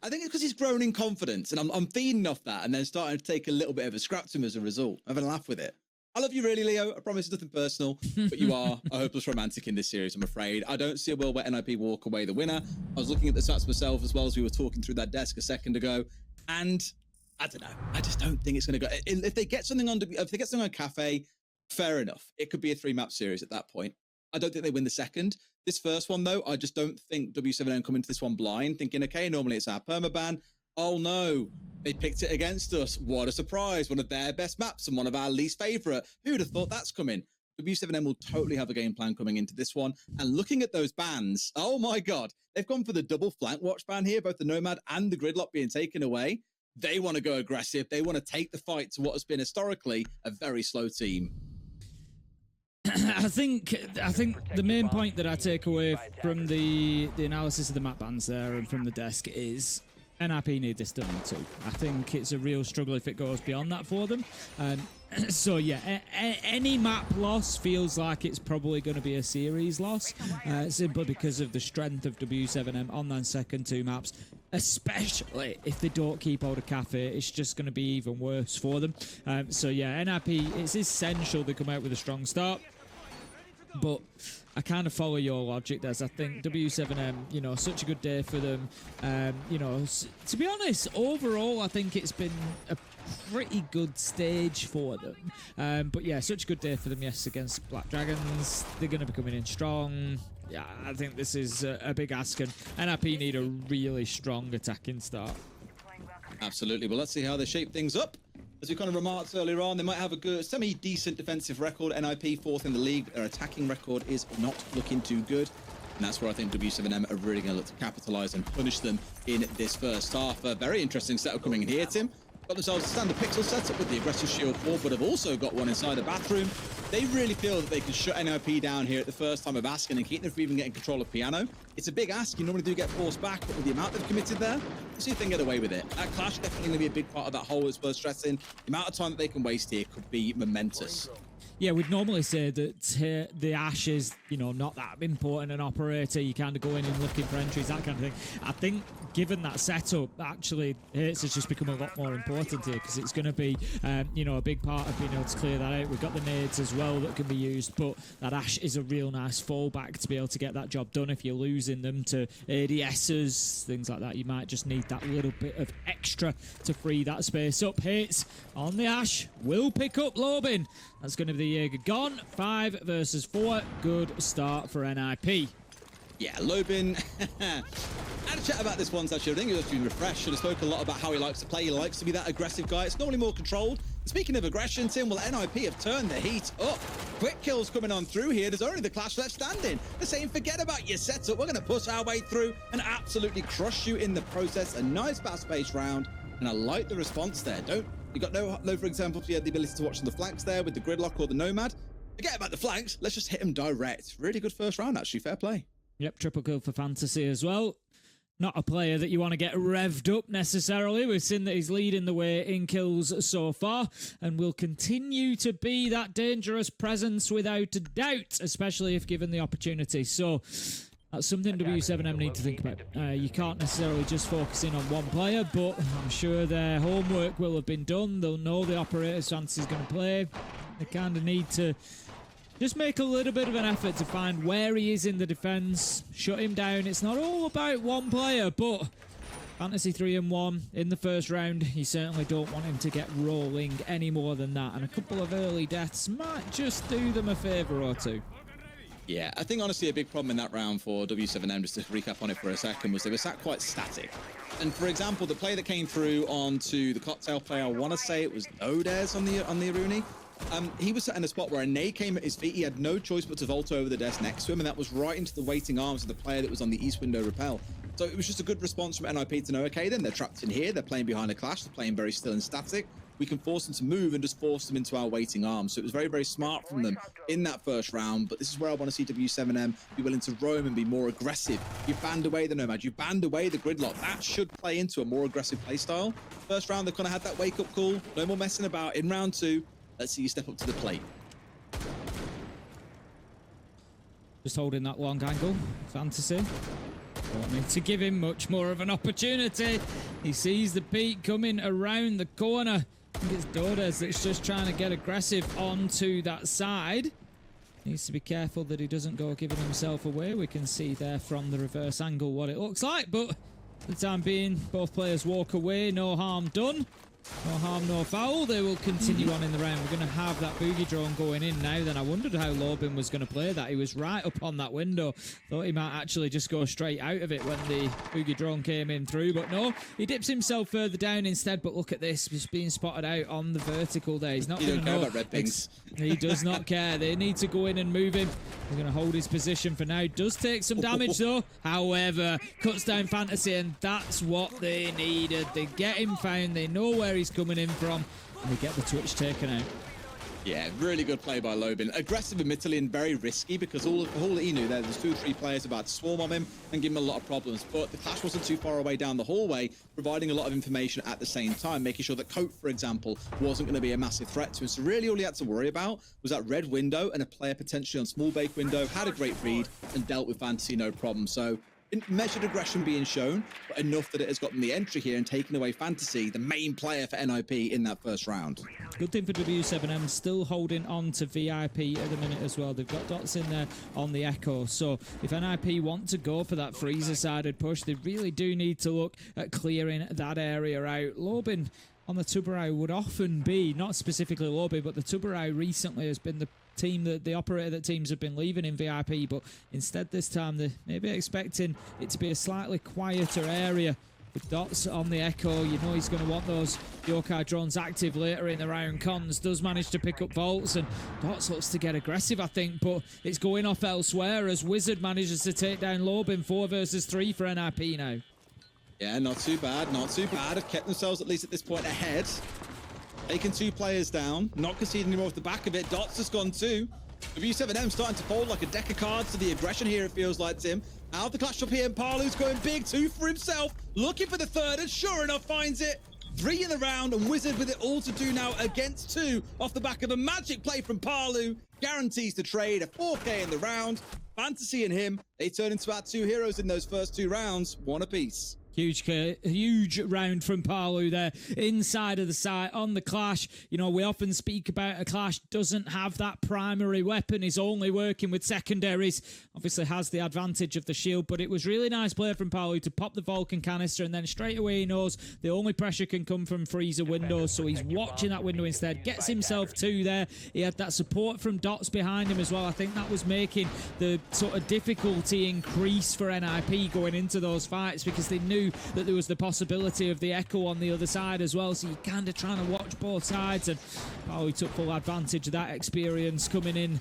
I think it's because he's grown in confidence, and I'm feeding off that, and then starting to take a little bit of a scrap to him as a result. I'm having a laugh with it. I love you really, Leo. I promise it's nothing personal, but you are a hopeless romantic in this series, I'm afraid. I don't see a world where NIP walk away the winner. I was looking at the stats myself as well as we were talking through that desk a second ago, and I don't know. I just don't think it's going to go. If they get something on Cafe, fair enough. It could be a 3-map series at that point. I don't think they win the second. This first one, though, I just don't think w7m come into this one blind, thinking, okay, normally it's our permaban. Oh, no. They picked it against us. What a surprise. One of their best maps and one of our least favorite. Who would have thought that's coming? w7m will totally have a game plan coming into this one. And looking at those bans, oh, my God. They've gone for the double flank watch ban here, both the Nomad and the Gridlock being taken away. They want to go aggressive. They want to take the fight to what has been historically a very slow team. I think the main point that I take away from the analysis of the map bans there and from the desk is NIP need this done in 2. I think it's a real struggle if it goes beyond that for them. So yeah, any map loss feels like it's probably going to be a series loss, simply because of the strength of w7m on that second 2 maps, especially if they don't keep hold of Cafe. It's just going to be even worse for them. So yeah, NIP, it's essential they come out with a strong start. But I kind of follow your logic, Des. I think w7m, you know, such a good day for them. You know, to be honest, overall, I think it's been a pretty good stage for them. But yeah, such a good day for them, yes, against Black Dragons. They're going to be coming in strong. Yeah, I think this is a big ask, and NIP need a really strong attacking start. Absolutely. Well, let's see how they shape things up. As we kind of remarked earlier on, they might have a good, semi-decent defensive record. NIP 4th in the league. Their attacking record is not looking too good. And that's where I think w7m are really going to look to capitalise and punish them in this first half. A very interesting setup coming in here, Tim. Got themselves a standard pixel setup with the aggressive shield 4, but have also got one inside the bathroom. They really feel that they can shut NIP down here at the first time of asking and keep them from even getting control of Piano. It's a big ask. You normally do get forced back, but with the amount they've committed there, we'll see if they can get away with it. That clash definitely going to be a big part of that whole it's worth stressing. The amount of time that they can waste here could be momentous. Yeah, we'd normally say that the Ash is, you know, not that important an operator. You kind of go in and looking for entries, that kind of thing. I think given that setup, actually, Hits has just become a lot more important here because it's going to be, you know, a big part of being able to clear that out. We've got the nades as well that can be used, but that Ash is a real nice fallback to be able to get that job done. If you're losing them to ADSs, things like that, you might just need that little bit of extra to free that space up. Hits on the Ash will pick up Lobin. That's going to be the Jaeger gone. 5 versus 4. Good start for NIP. Yeah, Lobin. I had a chat about this once, actually. I think he was being refreshed. Should have spoken a lot about how he likes to play. He likes to be that aggressive guy. It's normally more controlled. Speaking of aggression, Tim, well, NIP have turned the heat up. Quick kills coming on through here. There's only the Clash left standing. They're saying, forget about your setup. We're going to push our way through and absolutely crush you in the process. A nice fast-paced round. And I like the response there. You got no, for example, if you had the ability to watch the flanks there with the Gridlock or the Nomad. Forget about the flanks. Let's just hit them direct. Really good first round, actually. Fair play. Yep, triple kill for Fantasy as well. Not a player that you want to get revved up necessarily. We've seen that he's leading the way in kills so far and will continue to be that dangerous presence without a doubt, especially if given the opportunity. So that's something w7m need to think about. You can't necessarily just focus in on one player, but I'm sure their homework will have been done. They'll know the operator Fantasy is going to play. They kind of need to just make a little bit of an effort to find where he is in the defense, shut him down. It's not all about one player, but Fantasy 3-1 in the first round. You certainly don't want him to get rolling any more than that, and a couple of early deaths might just do them a favour or two. Yeah, I think honestly a big problem in that round for w7m, just to recap on it for a second, was they were sat quite static. And for example, the play that came through onto the cocktail play, I want to say it was Odes on the Aruni. He was sat in a spot where a nade came at his feet. He had no choice but to vault over the desk next to him, and that was right into the waiting arms of the player that was on the east window repel. So it was just a good response from NIP to know, okay, then they're trapped in here. They're playing behind a clash. They're playing very still and static. We can force them to move and just force them into our waiting arms. So it was very, very smart from them in that first round. But this is where I want to see w7m be willing to roam and be more aggressive. You banned away the Nomad. You banned away the Gridlock. That should play into a more aggressive play style. First round, they kind of had that wake-up call. No more messing about. In round 2, let's see you step up to the plate. Just holding that long angle. Fantasy. Don't need to give him much more of an opportunity. He sees the peak coming around the corner. I think it's Dordes that's just trying to get aggressive onto that side. Needs to be careful that he doesn't go giving himself away. We can see there from the reverse angle what it looks like, but for the time being, both players walk away. No harm done. No harm, no foul. They will continue on in the round. We're going to have that boogie drone going in now. Then I wondered how Lobin was going to play that. He was right up on that window. Thought he might actually just go straight out of it when the boogie drone came in through. But no, he dips himself further down instead. But look at this. Just being spotted out on the vertical there. He's not going to know about red pings. He does not care. They need to go in and move him. He's going to hold his position for now. Does take some damage though. However, cuts down Fantasy, and that's what they needed. They get him found. They know where he's coming in from, and they get the twitch taken out. Yeah, really good play by Lobin. Aggressive admittedly and very risky, because all that he knew there's 2 or 3 players about to swarm on him and give him a lot of problems. But the clash wasn't too far away down the hallway, providing a lot of information at the same time, making sure that Coat, for example, wasn't going to be a massive threat to him. So really all he had to worry about was that red window, and a player potentially on small bake window had a great read and dealt with Fantasy no problem. So measured aggression being shown, but enough that it has gotten the entry here and taken away Fantasy, the main player for NIP in that first round. Good thing for w7m, still holding on to VIP at the minute as well. They've got dots in there on the Echo, so if NIP want to go for that freezer-sided push, they really do need to look at clearing that area out. Lobin on the Tuberai would often be, not specifically Lobin, but the Tuberai recently has been the team, the operator that teams have been leaving in VIP, but instead this time they're maybe expecting it to be a slightly quieter area. With dots on the Echo, you know he's going to want those Yokai drones active later in the round. Cons does manage to pick up vaults, and dots looks to get aggressive, I think, but it's going off elsewhere as Wizard manages to take down Lobin. 4 versus 3 for NIP now. Yeah, not too bad, not too bad. Have kept themselves at least at this point ahead. Taking 2 players down, not conceding anymore off the back of it. Dots has gone too. w7m starting to fold like a deck of cards to the aggression here, it feels like, Tim. Out of the clash up here, and Palu's going big, 2 for himself, looking for the 3rd, and sure enough finds it. 3 in the round, and Wizard with it all to do now against 2 off the back of a magic play from Palu. Guarantees the trade, a 4K in the round. Fantasy and him, they turn into our 2 heroes in those first 2 rounds, 1 apiece. Huge round from Palu there, inside of the site on the clash. You know, we often speak about a clash doesn't have that primary weapon, is only working with secondaries. Obviously has the advantage of the shield, but it was really nice play from Palu to pop the Vulcan canister, and then straight away he knows the only pressure can come from freezer windows, so he's watching that window instead, gets himself 2 there. He had that support from Dots behind him as well. I think that was making the sort of difficulty increase for NIP going into those fights, because they knew that there was the possibility of the Echo on the other side as well, so you're kind of trying to watch both sides, and Palu took full advantage of that experience coming in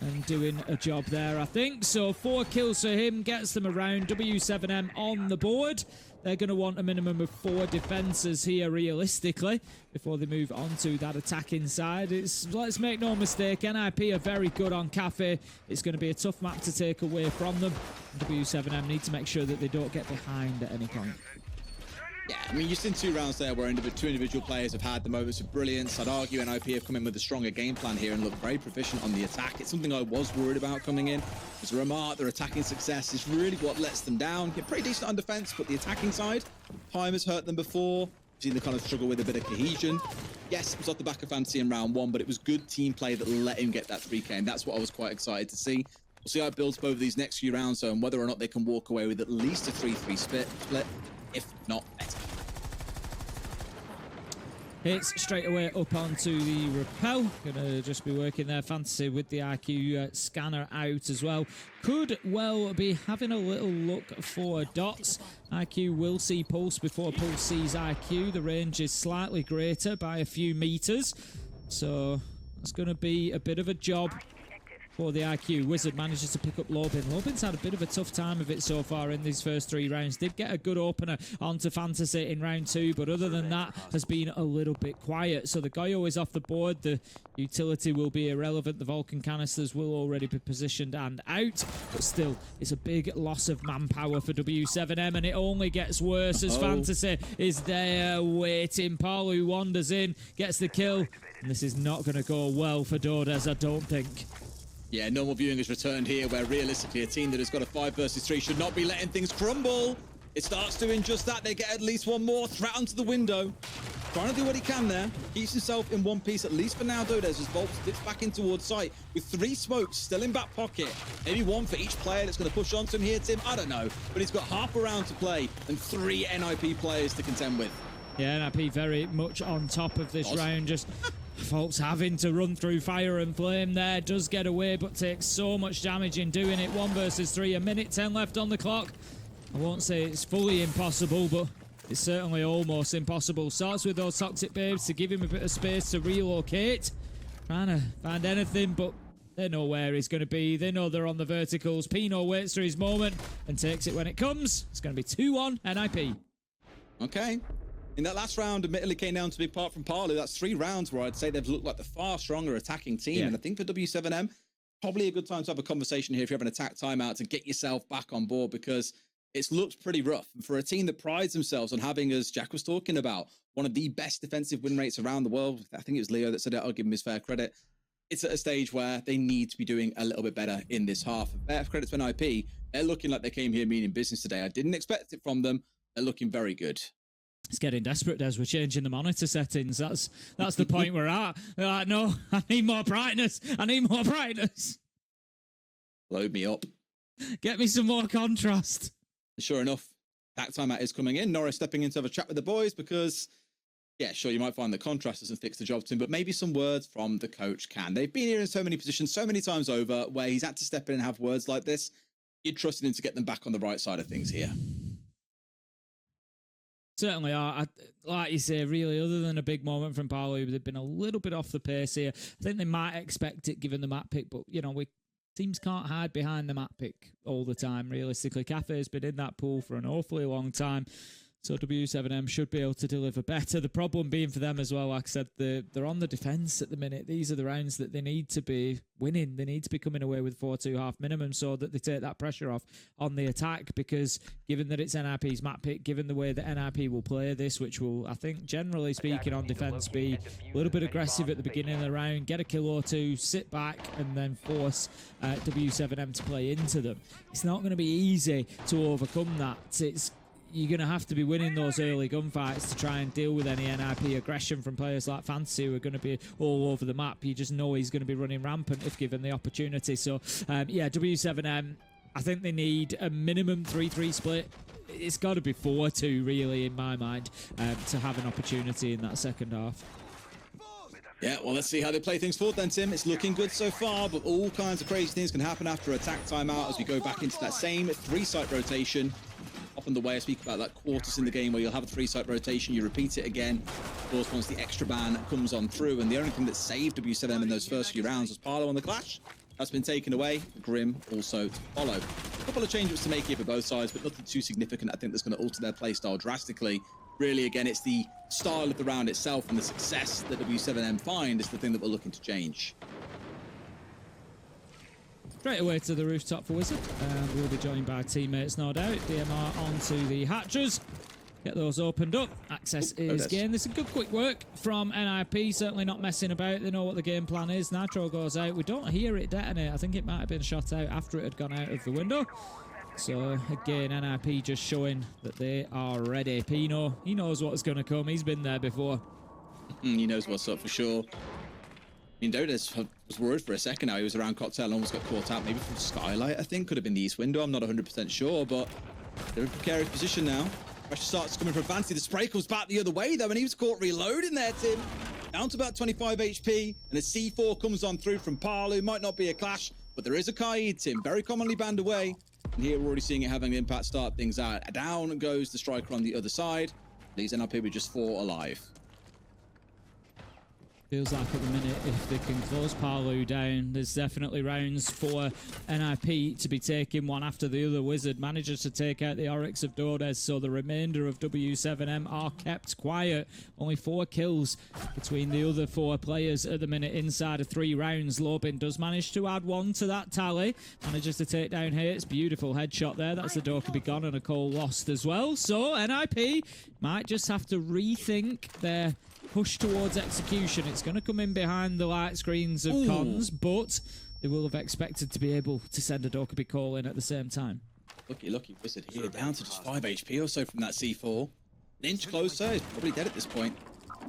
and doing a job there, I think. So 4 kills for him, gets them around. w7m on the board. They're going to want a minimum of 4 defenses here realistically before they move on to that attacking side. Let's make no mistake, NIP are very good on Cafe. It's going to be a tough map to take away from them. w7m need to make sure that they don't get behind at any point. Yeah, I mean, you've seen 2 rounds there where 2 individual players have had the moments of brilliance. I'd argue NIP have come in with a stronger game plan here and look very proficient on the attack. It's something I was worried about coming in. As a remark, their attacking success is really what lets them down. They're pretty decent on defense, but the attacking side, time has hurt them before. We've seen them kind of struggle with a bit of cohesion. Yes, it was off the back of Fantasy in round 1, but it was good team play that let him get that 3K, and that's what I was quite excited to see. We'll see how it builds over these next few rounds, and whether or not they can walk away with at least a 3-3 split, if not better. Hits straight away up onto the rappel. Gonna just be working there. Fantasy with the IQ scanner out as well. Could well be having a little look for Dots. IQ will see Pulse before Pulse sees IQ. The range is slightly greater by a few meters, so that's going to be a bit of a job for the IQ. Wizard manages to pick up Lobin. Lobin's had a bit of a tough time of it so far in these first 3 rounds. Did get a good opener onto Fantasy in round 2, but other than that, has been a little bit quiet. So the Goyo is off the board. The utility will be irrelevant. The Vulcan canisters will already be positioned and out, but still, it's a big loss of manpower for w7m, and it only gets worse as Fantasy is there waiting. Palu wanders in, gets the kill, and this is not going to go well for Dordes, I don't think. Yeah, normal viewing has returned here, where realistically a team that has got a 5 versus 3 should not be letting things crumble. It starts doing just that. They get at least one more threat onto the window. Trying to do what he can there. Keeps himself in one piece, at least for now, Dodez, as Volp dips back in towards sight with 3 smokes still in back pocket. Maybe 1 for each player that's going to push onto him here, Tim. I don't know. But he's got half a round to play and 3 NIP players to contend with. Yeah, NIP very much on top of this round. Just Volp's having to run through fire and flame there. Does get away, but takes so much damage in doing it. 1 versus 3, a minute 10 left on the clock. I won't say it's fully impossible, but it's certainly almost impossible. Starts with those toxic babes to give him a bit of space to relocate. Trying to find anything, but they know where he's going to be. They know they're on the verticals. Pino waits for his moment and takes it when it comes. It's going to be 2-1 NIP. Okay. In that last round, admittedly came down to be apart from Parlu. That's 3 rounds where I'd say they've looked like the far stronger attacking team. Yeah. And I think for w7m, probably a good time to have a conversation here if you have an attack timeout to get yourself back on board, because it's looked pretty rough. And for a team that prides themselves on having, as Jack was talking about, one of the best defensive win rates around the world. I think it was Leo that said it. I'll give him his fair credit. It's at a stage where they need to be doing a little bit better in this half. Fair credit to NIP. They're looking like they came here meaning business today. I didn't expect it from them. They're looking very good. It's getting desperate, Des. We're changing the monitor settings. That's the point we're at. They're like, no, I need more brightness. I need more brightness. Load me up. Get me some more contrast. Sure enough, that timeout is coming in. Norris stepping in to have a chat with the boys because, yeah, sure, you might find the contrast doesn't fix the job to him, but maybe some words from the coach can. They've been here in so many positions, so many times over, where he's had to step in and have words like this. You're trusting him to get them back on the right side of things here. Certainly are. Like you say, really, other than a big moment from Parlu, they've been a little bit off the pace here. I think they might expect it given the map pick, but, you know, teams can't hide behind the map pick all the time, realistically. Cafe's been in that pool for an awfully long time, so w7m should be able to deliver better. The problem being for them as well, like I said, they're on the defence at the minute. These are the rounds that they need to be winning. They need to be coming away with 4-2 half minimum so that they take that pressure off on the attack, because given that it's NIP's map pick, given the way that NIP will play this, which will, I think, generally speaking on defence, be a little bit aggressive at the beginning of the round, get a kill or 2, sit back, and then force w7m to play into them. It's not going to be easy to overcome that. You're going to have to be winning those early gunfights to try and deal with any NIP aggression from players like Fantasy, who are going to be all over the map. You just know he's going to be running rampant if given the opportunity. So, yeah, w7m, I think they need a minimum 3-3 split. It's got to be 4-2, really, in my mind, to have an opportunity in that second half. Yeah, well, let's see how they play things forward then, Tim. It's looking good so far, but all kinds of crazy things can happen after attack timeout as we go back into that same 3-site rotation. Often the way I speak about that quarters in the game where you'll have a 3-site rotation, you repeat it again. Of course, once the extra ban comes on through, and the only thing that saved w7m in those first few rounds was Parlo on the Clash. That's been taken away. Grim also to follow. A couple of changes to make here for both sides, but nothing too significant. I think that's going to alter their playstyle drastically. Really, again, it's the style of the round itself and the success that w7m find is the thing that we're looking to change. Straight away to the rooftop for Wizard. We'll be joined by teammates, no doubt. DMR onto the hatches. Get those opened up. Access is gained. There's some good quick work from NIP. Certainly not messing about. They know what the game plan is. Nitro goes out. We don't hear it detonate. I think it might have been shot out after it had gone out of the window. So, again, NIP just showing that they are ready. Pino, he knows what's going to come. He's been there before. He knows what's up for sure. I mean, Dodas was worried for a second now. He was around Cocktail and almost got caught out. Maybe from Skylight, I think. Could have been the East window. I'm not 100% sure, but they're in a precarious position now. Pressure starts coming from Fancy. The spray comes back the other way, though, and he was caught reloading there, Tim. Down to about 25 HP, and a C4 comes on through from Parlu. Might not be a clash, but there is a Kaid, Tim. Very commonly banned away. And here we're already seeing it having an impact start things out. Down goes the striker on the other side. Leaves NIP with just 4 alive. Feels like at the minute, if they can close Parlu down, there's definitely rounds for NIP to be taking one after the other. Wizard manages to take out the Oryx of Dodes, so the remainder of w7m are kept quiet. Only 4 kills between the other 4 players at the minute inside of 3 rounds. Lobin does manage to add 1 to that tally. Manages to take down Hates. Beautiful headshot there. That's the door could be gone, and a Cole lost as well. So NIP might just have to rethink their push towards execution. It's going to come in behind the light screens of Cons, but they will have expected to be able to send a Dokkaebi call in at the same time. Lucky Wizard here, down to just 5 HP or so from that C4. An inch closer, he's probably dead at this point.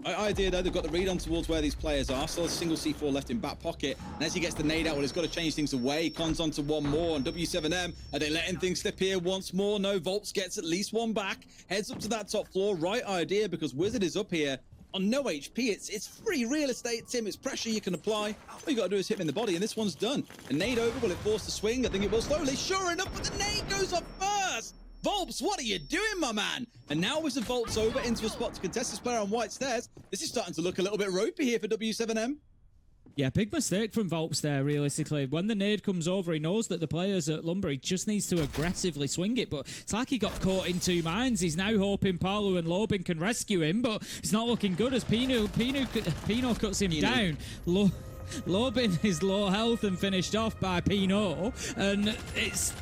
Idea though, they've got the read on towards where these players are. Still a single C4 left in back pocket. And as he gets the nade out, well, he's got to change things away. Cons on to one more. And w7m, are they letting things slip here once more? No, Volps gets at least one back. Heads up to that top floor. Right idea, because Wizard is up here on no HP. It's free real estate, Tim. It's pressure you can apply. All you got to do is hit him in the body, and this one's done. A nade over, will it force the swing? I think it will slowly. Sure enough, but the nade goes off first. Volps, what are you doing, my man? And now with the Volps over into a spot to contest this player on white stairs, this is starting to look a little bit ropey here for w7m. Yeah, big mistake from Volps there, realistically. When the nade comes over, he knows that the players at Lumber, he just needs to aggressively swing it, but it's like he got caught in two minds. He's now hoping Paolo and Lobin can rescue him, but it's not looking good as Pino cuts him down. Lobin is low health and finished off by Pino, and it's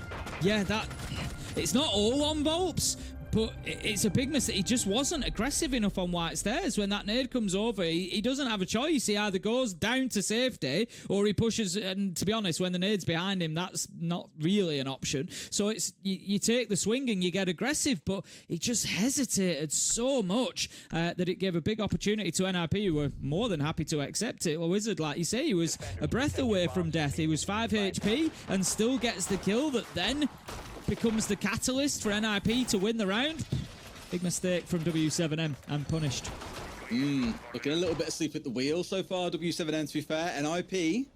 not all on Volps, but it's a big mistake. He just wasn't aggressive enough on white stairs. When that nade comes over, he doesn't have a choice. He either goes down to safety or he pushes. And to be honest, when the nade's behind him, that's not really an option. So it's you take the swing and you get aggressive, but he just hesitated so much that it gave a big opportunity to NIP, who were more than happy to accept it. Well, Wizard, like you say, he was a breath away from death. He was 5 HP and still gets the kill that then becomes the catalyst for NIP to win the round. Big mistake from w7m and punished. Looking a little bit asleep at the wheel so far, w7m, to be fair. NIP,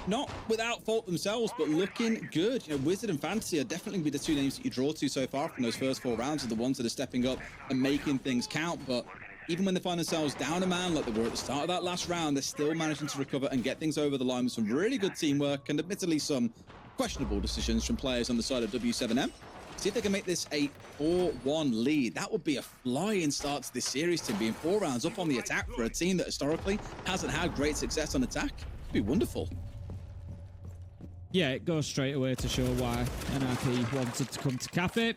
not without fault themselves, but looking good. Wizard and Fantasy are definitely be the two names that you draw to so far from those first 4 rounds, are the ones that are stepping up and making things count. But even when they find themselves down a man like they were at the start of that last round, they're still managing to recover and get things over the line with some really good teamwork and admittedly some questionable decisions from players on the side of w7m. See if they can make this a 4-1 lead. That would be a flying start to this series, to being 4 rounds up on the attack for a team that historically hasn't had great success on attack. It'd be wonderful. Yeah, it goes straight away to show why NIP wanted to come to Cafe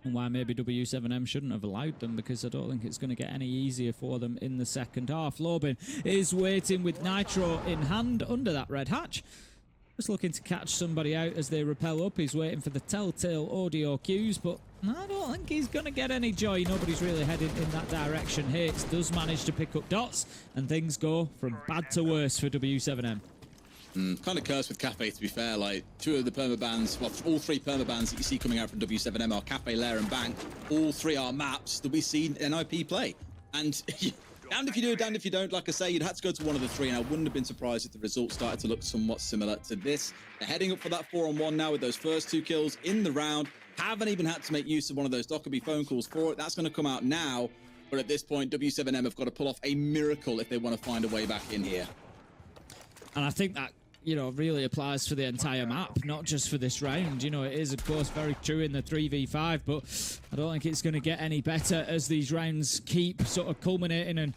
and why maybe w7m shouldn't have allowed them, because I don't think it's going to get any easier for them in the second half. Lobin is waiting with Nitro in hand under that red hatch. Just looking to catch somebody out as they rappel up. He's waiting for the telltale audio cues, but I don't think he's going to get any joy. Nobody's really heading in that direction. Hates does manage to pick up dots, and things go from bad to worse for w7m. Kind of cursed with Cafe, to be fair. Like, 2 of the permabans, well, all 3 permabans that you see coming out from w7m are Cafe, Lair, and Bank. All 3 are maps that we see NIP play. And damned if you do, damned if you don't. Like I say, you'd had to go to one of the 3, and I wouldn't have been surprised if the results started to look somewhat similar to this. They're heading up for that 4-on-1 now with those first 2 kills in the round. Haven't even had to make use of one of those Dokkaebi phone calls for it. That's going to come out now. But at this point, w7m have got to pull off a miracle if they want to find a way back in here. And I think that, really applies for the entire map, not just for this round. It is, of course, very true in the 3v5, but I don't think it's going to get any better as these rounds keep sort of culminating and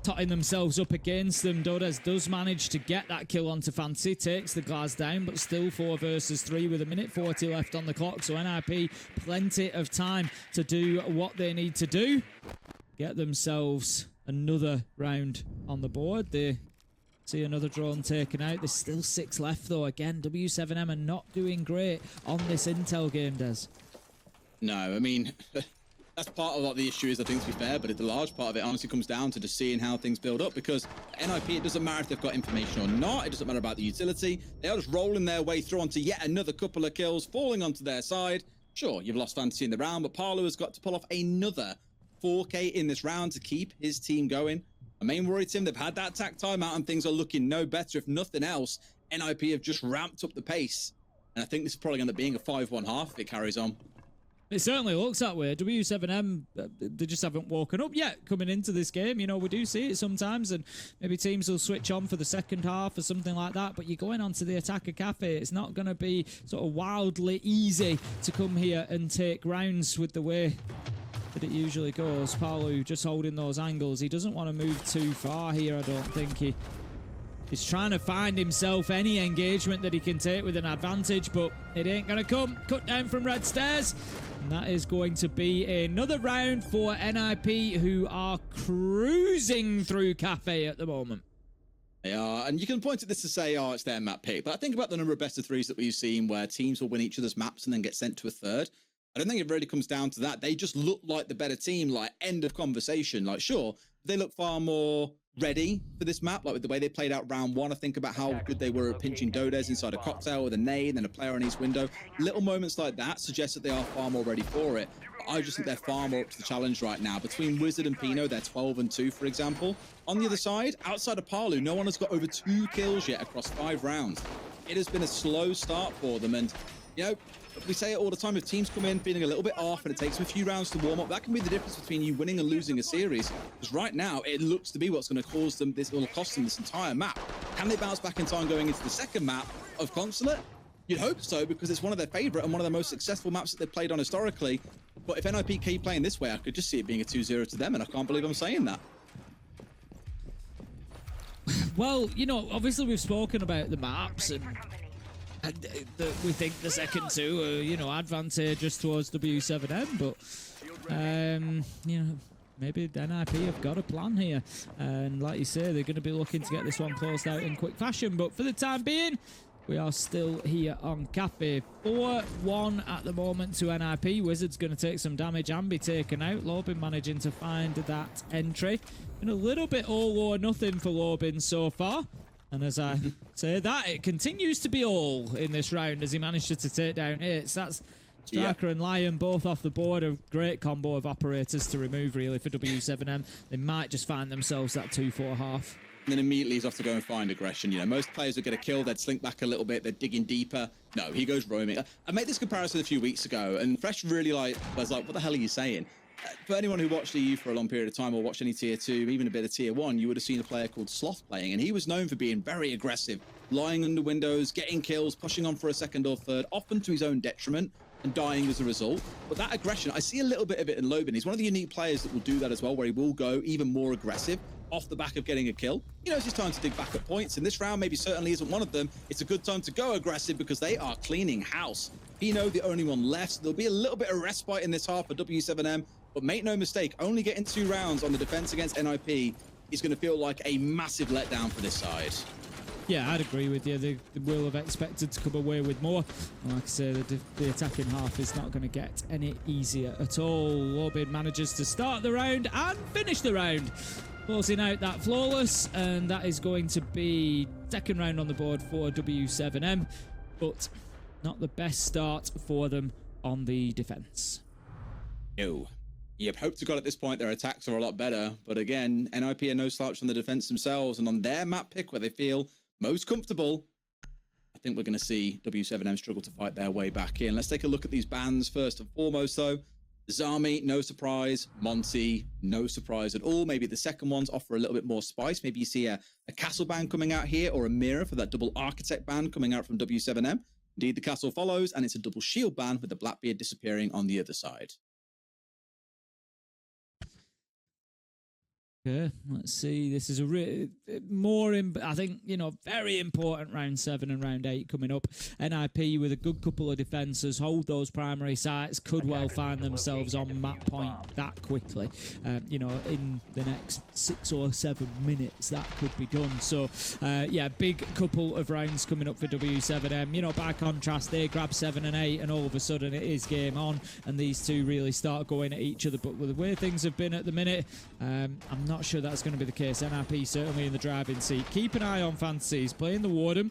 totting themselves up against them. Dodes does manage to get that kill onto Fancy, takes the glass down, but still 4 versus 3 with 1:40 left on the clock. So NIP, plenty of time to do what they need to do. Get themselves another round on the board. They see another drone taken out. There's still 6 left, though. Again, w7m are not doing great on this intel game, Des. No, I mean, that's part of what the issue is, I think, to be fair, but the large part of it honestly comes down to just seeing how things build up, because NIP, it doesn't matter if they've got information or not. It doesn't matter about the utility. They are just rolling their way through onto yet another couple of kills, falling onto their side. Sure, you've lost Fantasy in the round, but Parlo has got to pull off another 4K in this round to keep his team going. My main worry, Tim, they've had that attack timeout and things are looking no better. If nothing else, NIP have just ramped up the pace. And I think this is probably going to be a 5-1 half if it carries on. It certainly looks that way. w7m, they just haven't woken up yet coming into this game. We do see it sometimes, and maybe teams will switch on for the second half or something like that, but you're going onto the Attacker Cafe. It's not going to be sort of wildly easy to come here and take rounds with the way that it usually goes. Paolo just holding those angles. He doesn't want to move too far here, I don't think. He's trying to find himself any engagement that he can take with an advantage, but it ain't going to come. Cut down from red stairs. And that is going to be another round for NIP, who are cruising through Cafe at the moment. They are, and you can point at this to say, oh, it's their map pick, but I think about the number of best of threes that we've seen where teams will win each other's maps and then get sent to a third. I don't think it really comes down to that. They just look like the better team, like end of conversation. Like, sure, they look far more ready for this map, like with the way they played out round one. I think about how good they were at pinching Dodes inside a cocktail with a nade and a player on each window. Little moments like that suggest that they are far more ready for it. But I just think they're far more up to the challenge right now. Between Wizard and Pino, they're 12-2, for example. On the other side, outside of Palu, no one has got over 2 kills yet across 5 rounds. It has been a slow start for them, and you know, we say it all the time, if teams come in feeling a little bit off and it takes them a few rounds to warm up, that can be the difference between you winning and losing a series. Because right now, it looks to be what's going to cause them this, will cost them this entire map. Can they bounce back in time going into the second map of Consulate? You'd hope so, because it's one of their favorite and one of the most successful maps that they've played on historically. But if NIP keep playing this way, I could just see it being a 2-0 to them, and I can't believe I'm saying that. Well, you know, obviously we've spoken about the maps and we think the second two are, you know, advantageous towards w7m, but you know, maybe NIP have got a plan here, and like you say, they're going to be looking to get this one closed out in quick fashion. But for the time being, we are still here on Cafe. 4-1 at the moment to NIP. Wizard's going to take some damage and be taken out. Lobin managing to find that entry. And a little bit all or nothing for Lobin so far. And as I say that, it continues to be all in this round as he manages to take down hits. That's Striker and Lion both off the board. A great combo of operators to remove, really, for w7m. They might just find themselves that 2-4 half. And then immediately he's off to go and find aggression. You know, most players would get a kill, they'd slink back a little bit, they're digging deeper. No, he goes roaming. I made this comparison a few weeks ago, and Fresh really was like, what the hell are you saying? For anyone who watched EU for a long period of time or watched any tier 2, even a bit of tier 1, you would have seen a player called Sloth playing, and he was known for being very aggressive, lying under windows, getting kills, pushing on for a second or third, often to his own detriment, and dying as a result. But that aggression, I see a little bit of it in Lobin. He's one of the unique players that will do that as well, where he will go even more aggressive off the back of getting a kill. He knows it's time to dig back at points. In this round, maybe certainly isn't one of them. It's a good time to go aggressive because they are cleaning house. Pino, the only one left. So there'll be a little bit of respite in this half for w7m, but make no mistake, only getting 2 rounds on the defense against NIP is going to feel like a massive letdown for this side. Yeah, I'd agree with you. They will have expected to come away with more. Like I say, the attacking half is not going to get any easier at all. Lobin manages to start the round and finish the round, closing out that flawless, and that is going to be second round on the board for w7m, but not the best start for them on the defense. No. You'd hope to God at this point their attacks are a lot better, but again, NIP are no slouch on the defense themselves, and on their map pick where they feel most comfortable, I think we're going to see w7m struggle to fight their way back in. Let's take a look at these bans first and foremost, though. Zami, no surprise. Monty, no surprise at all. Maybe the second ones offer a little bit more spice. Maybe you see a castle ban coming out here, or a mirror for that double architect ban coming out from w7m. Indeed, the castle follows, and it's a double shield ban with the Blackbeard disappearing on the other side. Okay, let's see. This is a I think, you know, very important round 7 and round 8 coming up. NIP with a good couple of defenders, hold those primary sites, could well find themselves on map point that quickly. You know, in the next 6 or 7 minutes, that could be done. So, yeah, big couple of rounds coming up for w7m. You know, by contrast, they grab 7 and 8, and all of a sudden it is game on, and these two really start going at each other. But with the way things have been at the minute, I'm not sure that's going to be the case. NIP certainly in the driving seat. Keep an eye on Fantasy. He's playing the Warden.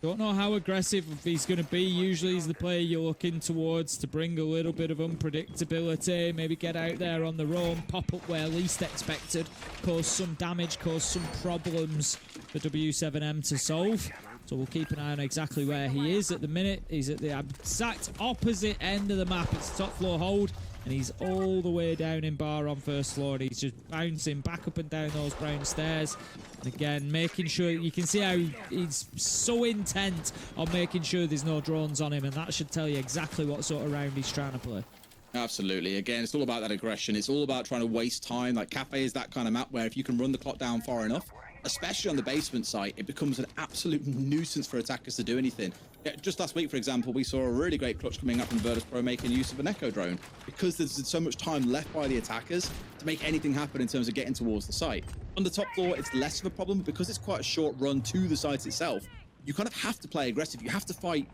Don't know how aggressive he's going to be. Usually he's the player you're looking towards to bring a little bit of unpredictability, maybe get out there on their own, pop up where least expected, cause some damage, cause some problems for w7m to solve. So we'll keep an eye on exactly where he is at the minute. He's at the exact opposite end of the map. It's top floor hold, and he's all the way down in bar on first floor, and he's just bouncing back up and down those brown stairs. And again, making sure, you can see how he's so intent on making sure there's no drones on him, and that should tell you exactly what sort of round he's trying to play. Absolutely. Again, it's all about that aggression. It's all about trying to waste time. Like Cafe is that kind of map where if you can run the clock down far enough, especially on the basement site, it becomes an absolute nuisance for attackers to do anything. Just last week, for example, we saw a really great clutch coming up from Virtus Pro making use of an Echo drone because there's so much time left by the attackers to make anything happen in terms of getting towards the site. On the top floor, it's less of a problem because it's quite a short run to the site itself. You kind of have to play aggressive. You have to fight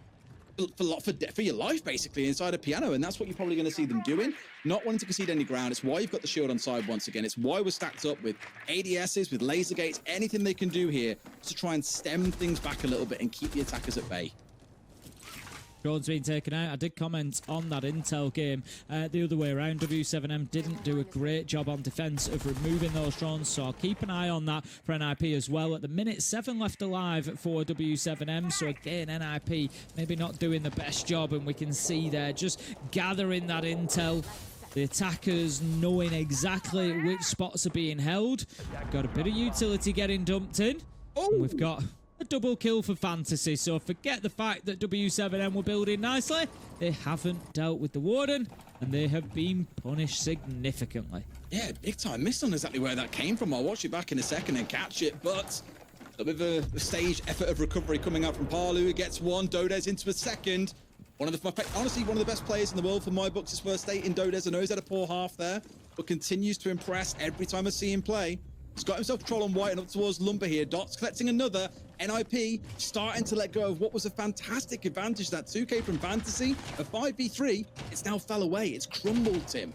for your life, basically, inside a piano, and that's what you're probably going to see them doing. Not wanting to concede any ground. It's why you've got the shield on side once again. It's why we're stacked up with ADSs, with laser gates, anything they can do here to try and stem things back a little bit and keep the attackers at bay. Drone's been taken out. I did comment on that Intel game the other way around. w7m didn't do a great job on defense of removing those drones, so I'll keep an eye on that for NIP as well. At the minute, 7 left alive for w7m, so again, NIP maybe not doing the best job, and we can see there just gathering that intel. The attackers knowing exactly which spots are being held. Got a bit of utility getting dumped in. And we've got a double kill for Fantasy, so forget the fact that w7m were building nicely. They haven't dealt with the Warden, and they have been punished significantly. Yeah, big time. Missed on exactly where that came from. I'll watch it back in a second and catch it, but a bit of a staged effort of recovery coming out from Palu. He gets one, Dodez into a second. Honestly, one of the best players in the world for my books, his first state in Dodez. I know he's had a poor half there, but continues to impress every time I see him play. He's got himself control on white and up towards Lumber here. Dots collecting another. NIP starting to let go of what was a fantastic advantage. That 2K from Fantasy, a 5v3. It's now fell away. It's crumbled, Tim.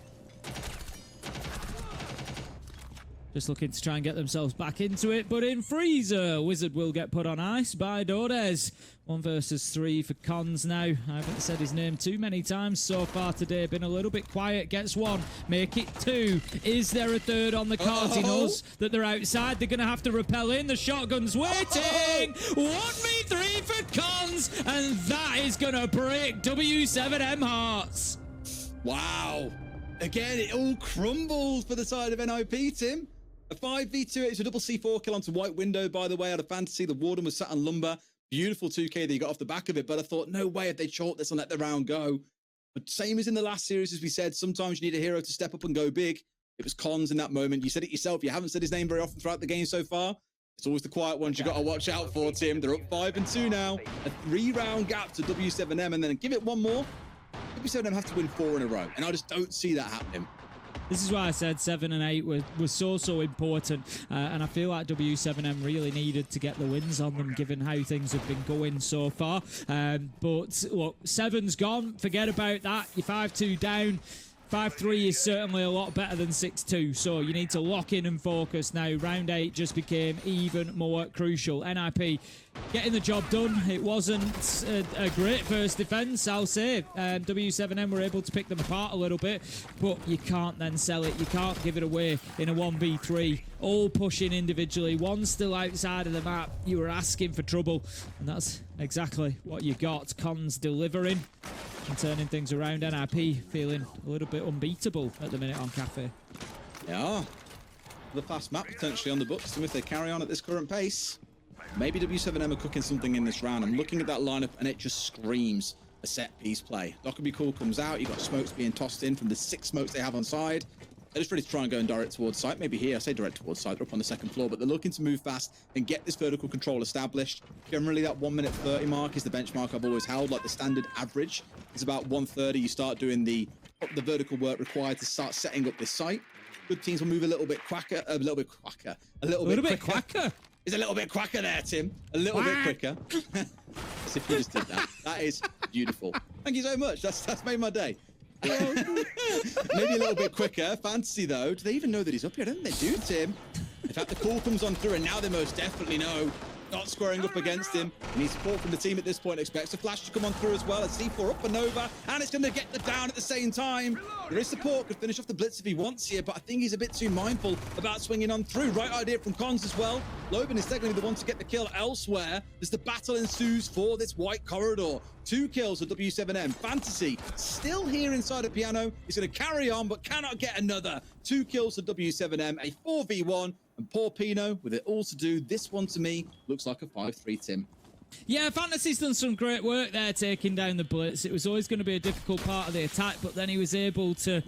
Just looking to try and get themselves back into it, but in Freezer, Wizard will get put on ice by Dodez. 1 versus 3 for Cons now. I haven't said his name too many times so far today. Been a little bit quiet. Gets 1. Make it 2. Is there a third on the cards? He knows that they're outside. They're going to have to repel in. The shotgun's waiting. 1v3 for Cons. And that is going to break w7m hearts. Wow. Again, it all crumbled for the side of NIP, Tim. A 5v2. It's a double C4 kill onto White Window, by the way, out of Fantasy. The Warden was sat on Lumber. Beautiful 2K that he got off the back of it, but I thought, no way if they chalked this and let the round go. But same as in the last series, as we said, sometimes you need a hero to step up and go big. It was Cons in that moment. You said it yourself. You haven't said his name very often throughout the game so far. It's always the quiet ones you got to watch out for, Tim. They're up 5-2 now. A 3-round gap to w7m, and then give it one more. w7m have to win 4 in a row, and I just don't see that happening. This is why I said 7 and 8 was so important, and I feel like w7m really needed to get the wins on them given how things have been going so far. But look, 7's gone. Forget about that. You're 5-2 down. 5-3 is certainly a lot better than 6-2, so you need to lock in and focus now. Round 8 just became even more crucial. NIP getting the job done. It wasn't a great first defense, I'll say. w7m were able to pick them apart a little bit, but you can't then sell it. You can't give it away in a 1v3. All pushing individually. One still outside of the map. You were asking for trouble, and that's exactly what you got. Cons delivering and turning things around. NIP feeling a little bit unbeatable at the minute on Cafe. Yeah, the fast map potentially on the books, and if they carry on at this current pace, maybe w7m are cooking something in this round. I'm looking at that lineup and it just screams a set piece play. Dockerby Cool comes out. You've got smokes being tossed in from the 6 smokes they have on side. They're just ready to try and go and direct towards site. Maybe here, I say direct towards site. They're up on the 2nd floor, but they're looking to move fast and get this vertical control established. Generally, that 1:30 mark is the benchmark I've always held. Like the standard average is about 1:30. You start doing the vertical work required to start setting up this site. Good teams will move a little bit quicker. It's a little bit quacker there, Tim. A little bit quicker. As if you just did that. That is beautiful. Thank you so much. That's made my day. Maybe a little bit quicker. Fantasy, though. Do they even know that he's up here? I don't think they do, Tim. In fact, the call comes on through, and now they most definitely know. Not squaring up against him. He needs support from the team at this point. Expects a flash to come on through as well. A C4 up and over, and it's going to get the down at the same time. There is support. Could finish off the blitz if he wants here, but I think he's a bit too mindful about swinging on through. Right idea from Cons as well. Loban is technically the one to get the kill elsewhere as the battle ensues for this white corridor. 2 kills for w7m. Fantasy still here inside a piano. He's going to carry on, but cannot get another. 2 kills for w7m. A 4v1. And poor Pino, with it all to do, this one to me looks like a 5-3, Tim. Yeah, Fantasy's done some great work there taking down the blitz. It was always going to be a difficult part of the attack, but then he was able to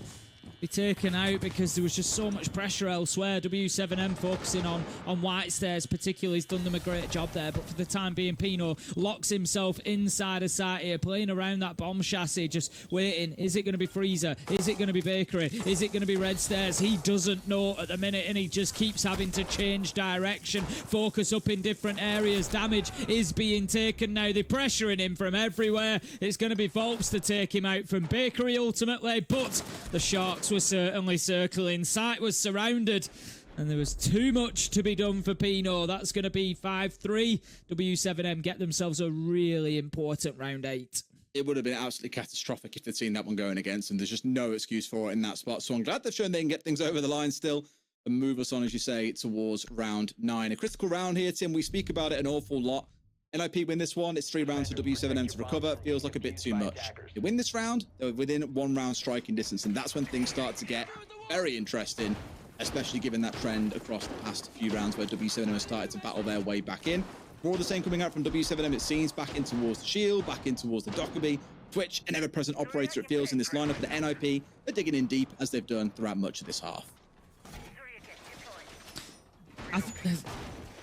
be taken out because there was just so much pressure elsewhere. W7M focusing on White Stairs particularly. He's done them a great job there, but for the time being, Pino locks himself inside a site here, playing around that bomb chassis, just waiting. Is it going to be Freezer? Is it going to be Bakery? Is it going to be Red Stairs? He doesn't know at the minute, and he just keeps having to change direction, focus up in different areas. Damage is being taken now. They're pressuring him from everywhere. It's going to be Volps to take him out from Bakery ultimately, but the Sharks were certainly circling. Site was surrounded, and there was too much to be done for Pino. That's going to be 5-3. W7M get themselves a really important round 8. It would have been absolutely catastrophic if they'd seen that one going against them. There's just no excuse for it in that spot. So I'm glad they've shown they can get things over the line still and move us on, as you say, towards round 9. A critical round here, Tim. We speak about it an awful lot. NIP win this one. It's 3 rounds for W7M to recover. Feels like a bit too much. They win this round, they're within 1 round striking distance, and that's when things start to get very interesting, especially given that trend across the past few rounds where W7M has started to battle their way back in. More of the same coming out from W7M, it seems, back in towards the Shield, back in towards the Dockerby. Twitch, an ever-present operator, it feels, in this lineup. The NIP, they're digging in deep, as they've done throughout much of this half.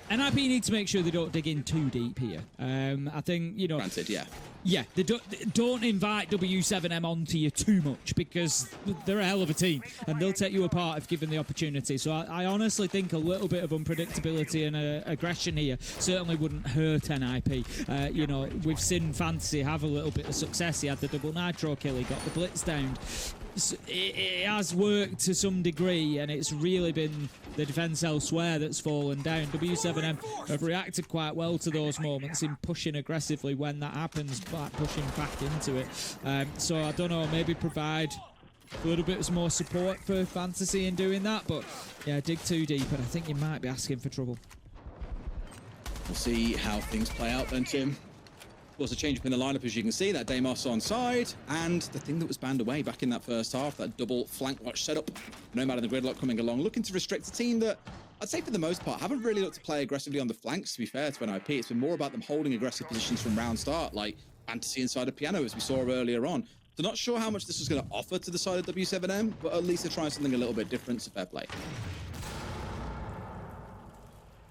NIP need to make sure they don't dig in too deep here. I think, you know... Granted, yeah. Yeah, they don't invite W7M onto you too much, because they're a hell of a team and they'll take you apart if given the opportunity. So I honestly think a little bit of unpredictability and aggression here certainly wouldn't hurt NIP. You know, we've seen Fantasy have a little bit of success. He had the double nitro kill, he got the blitz down. It has worked to some degree, and it's really been the defense elsewhere that's fallen down. W7M have reacted quite well to those moments in pushing aggressively when that happens, but pushing back into it. So I don't know, maybe provide a little bit more support for Fantasy in doing that, but yeah, dig too deep, and I think you might be asking for trouble. We'll see how things play out then, Tim. Of course, a change up in the lineup, as you can see, that Deimos on side, and the thing that was banned away back in that first half, that double flank watch setup. Nomad and the Gridlock coming along, looking to restrict a team that, I'd say for the most part, haven't really looked to play aggressively on the flanks, to be fair to NIP. It's been more about them holding aggressive positions from round start, like Fantasy inside of Piano, as we saw earlier on. So not sure how much this was going to offer to the side of W7M, but at least they're trying something a little bit different, so fair play.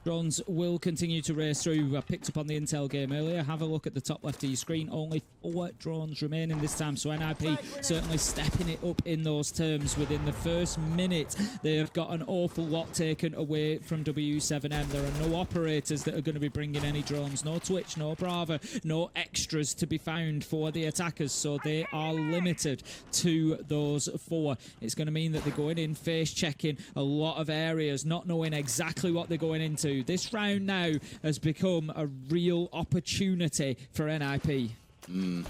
Drones will continue to race through. I picked up on the intel game earlier. Have a look at the top left of your screen. Only 4 drones remaining this time, so NIP certainly stepping it up in those terms. Within the first minute, they have got an awful lot taken away from W7M. There are no operators that are going to be bringing any drones. No Twitch, no Brava, no extras to be found for the attackers, so they are limited to those 4. It's going to mean that they're going in, face checking a lot of areas, not knowing exactly what they're going into. This round now has become a real opportunity for NIP. This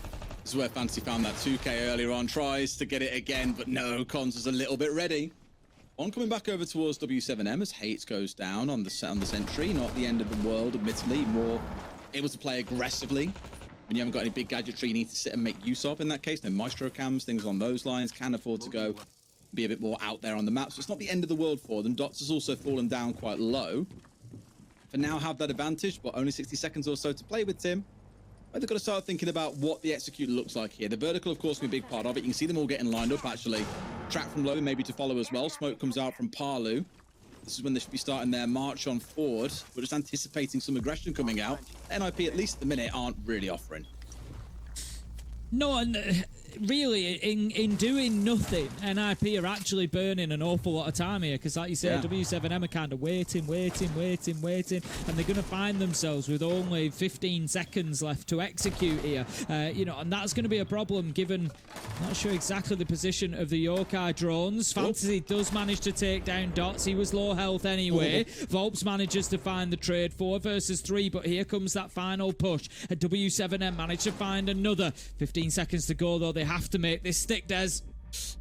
is where Fantasy found that 2K earlier on, tries to get it again, but no, Cons was a little bit ready. On coming back over towards W7M as Hates goes down on the sentry. Not the end of the world, admittedly, more able to play aggressively. When you haven't got any big gadgetry you need to sit and make use of in that case. No Maestro cams, things on those lines, can afford to go be a bit more out there on the map. So it's not the end of the world for them. Dots has also fallen down quite low. For now, have that advantage, but only 60 seconds or so to play with, Tim. But they've got to start thinking about what the execute looks like here. The vertical, of course, will be a big part of it. You can see them all getting lined up, actually. Track from low, maybe to follow as well. Smoke comes out from Parlu. This is when they should be starting their march on forward. We're just anticipating some aggression coming out. NIP, at least at the minute, aren't really offering. No, and really, in doing nothing, NIP are actually burning an awful lot of time here, because like you said, yeah. W7M are kind of waiting, and they're going to find themselves with only 15 seconds left to execute here. You know, and that's going to be a problem, given, not sure exactly the position of the Yokai drones. Fantasy does manage to take down Dots. He was low health anyway. Volps manages to find the trade, 4 versus 3, but here comes that final push. W7M managed to find another. 15 seconds to go, though. They have to make this stick, Des.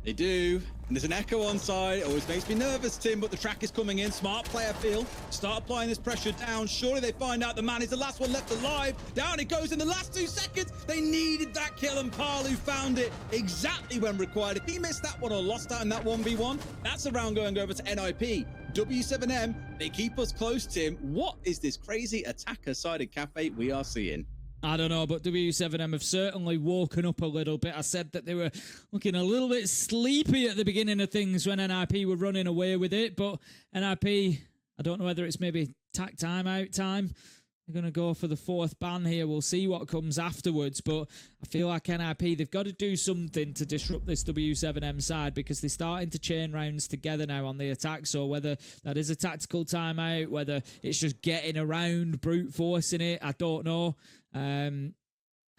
They do. And there's an echo on side. Always makes me nervous, Tim, but the track is coming in. Smart player feel. Start applying this pressure down. Surely they find out the man is the last one left alive. Down it goes in the last 2 seconds. They needed that kill, and Parlu found it exactly when required. If he missed that one or lost out in that 1v1, that's a round going over to NIP. W7M, they keep us close, Tim. What is this crazy attacker-sided cafe we are seeing? I don't know, but W7M have certainly woken up a little bit. I said that they were looking a little bit sleepy at the beginning of things when NIP were running away with it, but NIP, I don't know whether it's maybe timeout time. They're going to go for the 4th ban here. We'll see what comes afterwards, but I feel like NIP, they've got to do something to disrupt this W7M side because they're starting to chain rounds together now on the attack, so whether that is a tactical timeout, whether it's just getting around, brute forcing it, I don't know.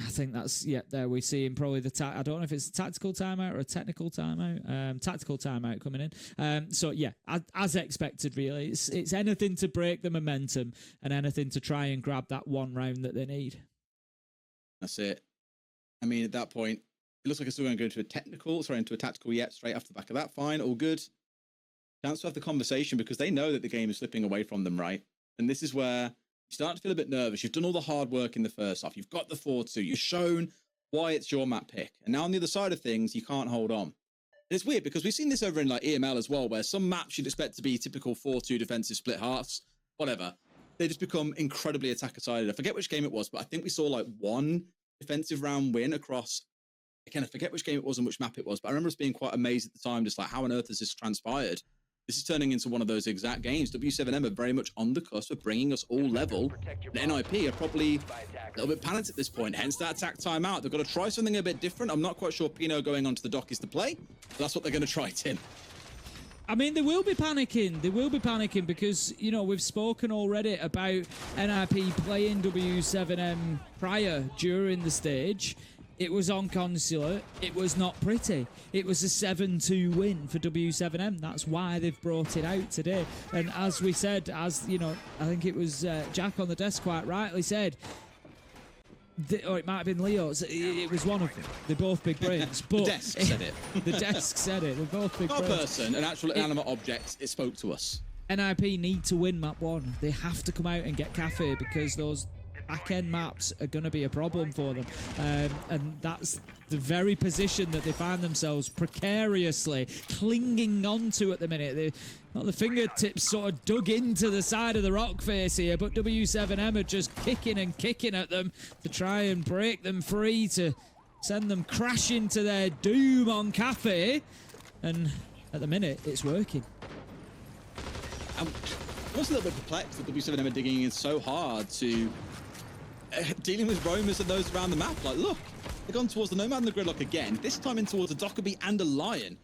I think that's, yeah, there we see him probably I don't know if it's a tactical timeout or a technical timeout. Tactical timeout coming in. So yeah, as expected really. It's anything to break the momentum and anything to try and grab that one round that they need. That's it. I mean, at that point, it looks like it's still going to go into into a tactical yet, straight after the back of that. Fine, all good. Chance to have the conversation because they know that the game is slipping away from them, right? And this is where you start to feel a bit nervous. You've done all the hard work in the first half. You've got the 4-2. You've shown why it's your map pick. And now on the other side of things, you can't hold on. And it's weird because we've seen this over in like EML as well, where some maps you'd expect to be typical 4-2 defensive split halves, whatever. They just become incredibly attacker-sided. I forget which game it was, but I think we saw like one defensive round win across, again, I forget which game it was and which map it was, but I remember us being quite amazed at the time, just like how on earth has this transpired? This is turning into one of those exact games. W7M are very much on the cusp of bringing us all level. And NIP are probably a little bit panicked at this point, hence that attack timeout. They've got to try something a bit different. I'm not quite sure Pino going onto the dock is the play, but that's what they're going to try, Tim. I mean, they will be panicking. They will be panicking because, you know, we've spoken already about NIP playing W7M prior during the stage. It was on Consulate. It was not pretty. It was a 7-2 win for W7M. That's why they've brought it out today. And as we said, as you know, I think it was Jack on the desk quite rightly said, or it might have been Leo. It was one of them. They're both big brains. But the desk said it. The desk said it. They're both big brains. Not a person, an actual inanimate object. It spoke to us. NIP need to win map 1. They have to come out and get Cafe because those back-end maps are going to be a problem for them. And that's the very position that they find themselves precariously clinging onto at the minute. They've got the fingertips sort of dug into the side of the rock face here, but W7M are just kicking and kicking at them to try and break them free, to send them crashing to their doom on Cafe. And at the minute, it's working. I was a little bit perplexed that W7M are digging in so hard to dealing with roamers and those around the map. Like, look, they've gone towards the Nomad and the Gridlock again, this time in towards a Dockerby and a Lion.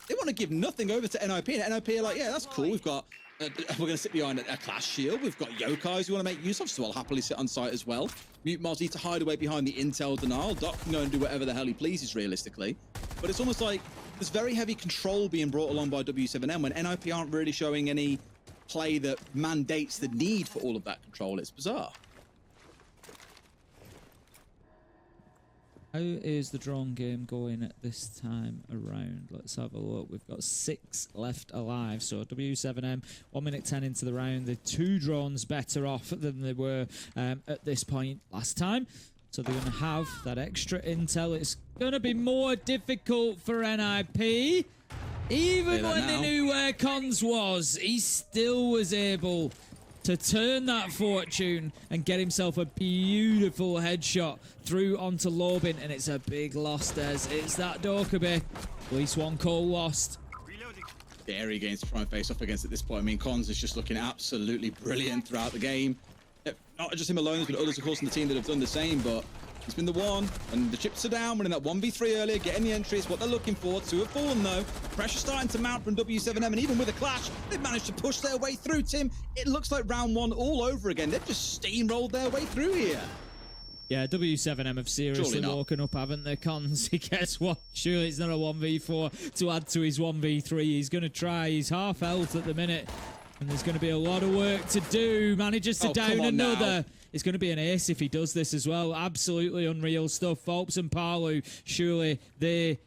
They want to give nothing over to NIP, and NIP are like, yeah, that's cool. We've got, we're going to sit behind a Clash Shield. We've got Yokais we want to make use of, so I'll happily sit on site as well. Mute Moz need to hide away behind the Intel denial. Doc can go and do whatever the hell he pleases, realistically. But it's almost like there's very heavy control being brought along by W7M when NIP aren't really showing any play that mandates the need for all of that control. It's bizarre. How is the drone game going at this time around? Let's have a look. We've got 6 left alive. So W7M, 1 minute 10 into the round. They're 2 drones better off than they were at this point last time. So they're going to have that extra intel. It's going to be more difficult for NIP. Even when they knew where Cons was, he still was able to turn that fortune and get himself a beautiful headshot through onto Lobin, and it's a big loss, Des. It's that Dockerby. At least 1 call lost. Scary games to try and face off against at this point. I mean, Cons is just looking absolutely brilliant throughout the game. Not just him alone, there's been others, of course, in the team that have done the same, but he's been the one, and the chips are down, winning that 1v3 earlier, getting the entry. It's what they're looking for. 2 have fallen, though. Pressure starting to mount from W7M, and even with a clash, they've managed to push their way through, Tim. It looks like round 1 all over again. They've just steamrolled their way through here. Yeah, W7M have seriously woken up, haven't they, Cons? Guess what? Surely it's not a 1v4 to add to his 1v3. He's going to try. He's half health at the minute, and there's going to be a lot of work to do. Manages to down another. Now. It's going to be an ace if he does this as well. Absolutely unreal stuff. Phelps and Palu, surely they,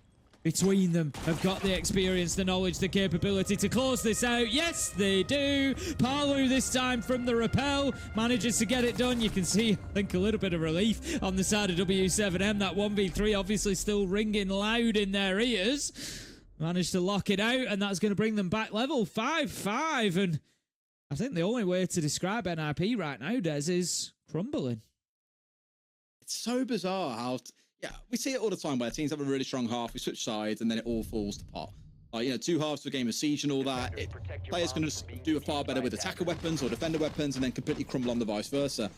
between them, have got the experience, the knowledge, the capability to close this out. Yes, they do. Palu this time from the rappel manages to get it done. You can see, I think, a little bit of relief on the side of W7M. That 1v3 obviously still ringing loud in their ears. Managed to lock it out, and that's going to bring them back level 5-5. And I think the only way to describe NIP right now, Des, is crumbling. it's so bizarre how, yeah, we see it all the time where teams have a really strong half, we switch sides, and then it all falls to pot. You know, 2 halves to a game of Siege and all that. Players can just do a far better with attacker weapons or defender weapons and then completely crumble on the vice versa.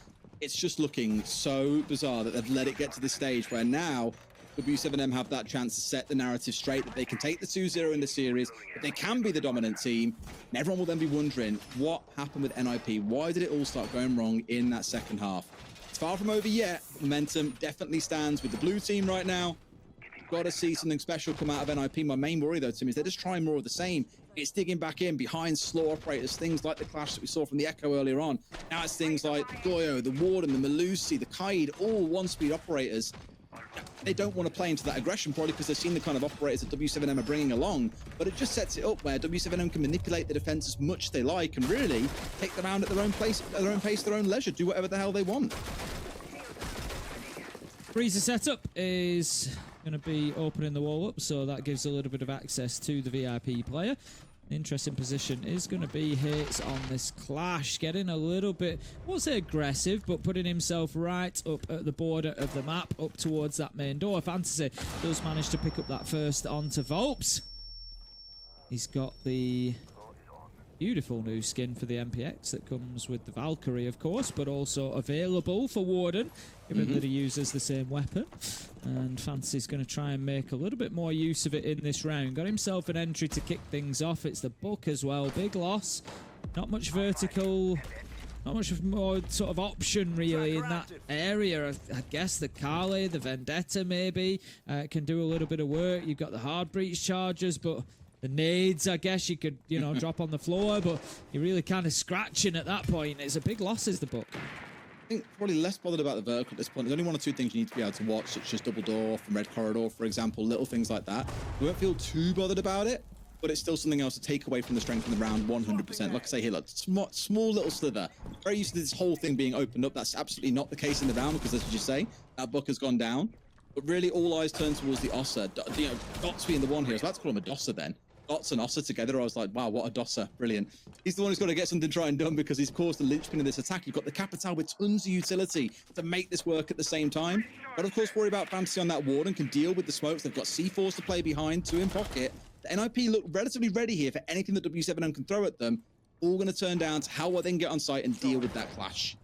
It's just looking so bizarre that they've let it get to this stage where now w7m have that chance to set the narrative straight, that they can take the 2-0 in the series, that they can be the dominant team, and everyone will then be wondering what happened with NIP. Why did it all start going wrong in that second half? It's far from over yet. Momentum definitely stands with the blue team right now. Got to see something special come out of NIP. My main worry, though, Tim, is they're just trying more of the same. It's digging back in behind slow operators, things like the clash that we saw from the Echo earlier on. Now it's things like the Goyo, the Warden, the Malusi, the Kaid, all one-speed operators. They don't want to play into that aggression, probably because they've seen the kind of operators that w7m are bringing along, but it just sets it up where w7m can manipulate the defense as much as they like and really take the round at their own pace, their own leisure, do whatever the hell they want. Freezer setup is going to be opening the wall up, so that gives a little bit of access to the VIP player. Interesting position is going to be hits on this clash, getting a little bit, I won't say aggressive, but putting himself right up at the border of the map, up towards that main door. Fantasy does manage to pick up that first onto Volps. He's got the beautiful new skin for the MPX that comes with the Valkyrie, of course, but also available for Warden, given that he uses the same weapon. And Fantasy's going to try and make a little bit more use of it in this round. Got himself an entry to kick things off. It's the Book as well. Big loss. Not much vertical, not much more sort of option really in that area. I guess the Kale, the Vendetta maybe can do a little bit of work. You've got the hard breach charges, but the nades, I guess you could, you know, drop on the floor, but you're really kind of scratching at that point. It's a big loss, is the Book. I think probably less bothered about the vertical at this point. There's only 1 or 2 things you need to be able to watch, such as double door from Red Corridor, for example, little things like that. You won't feel too bothered about it, but it's still something else to take away from the strength in the round 100%. Like I say here, look, small little slither. Very used to this whole thing being opened up. That's absolutely not the case in the round because, as you say, that Book has gone down. But really, all eyes turn towards the Ossa. You know, Dots being the one here. I was about to call him a Dosser then. Dots and Ossa together, I was like, wow, what a Dosser. Brilliant. He's the one who's got to get something tried and done because he's caused the linchpin in this attack. You've got the Capital with tons of utility to make this work at the same time. But of course, worry about Fantasy on that ward and can deal with the smokes. They've got C4s to play behind, 2 in pocket. The NIP look relatively ready here for anything that w7m can throw at them. All going to turn down to how well they can get on site and deal with that clash.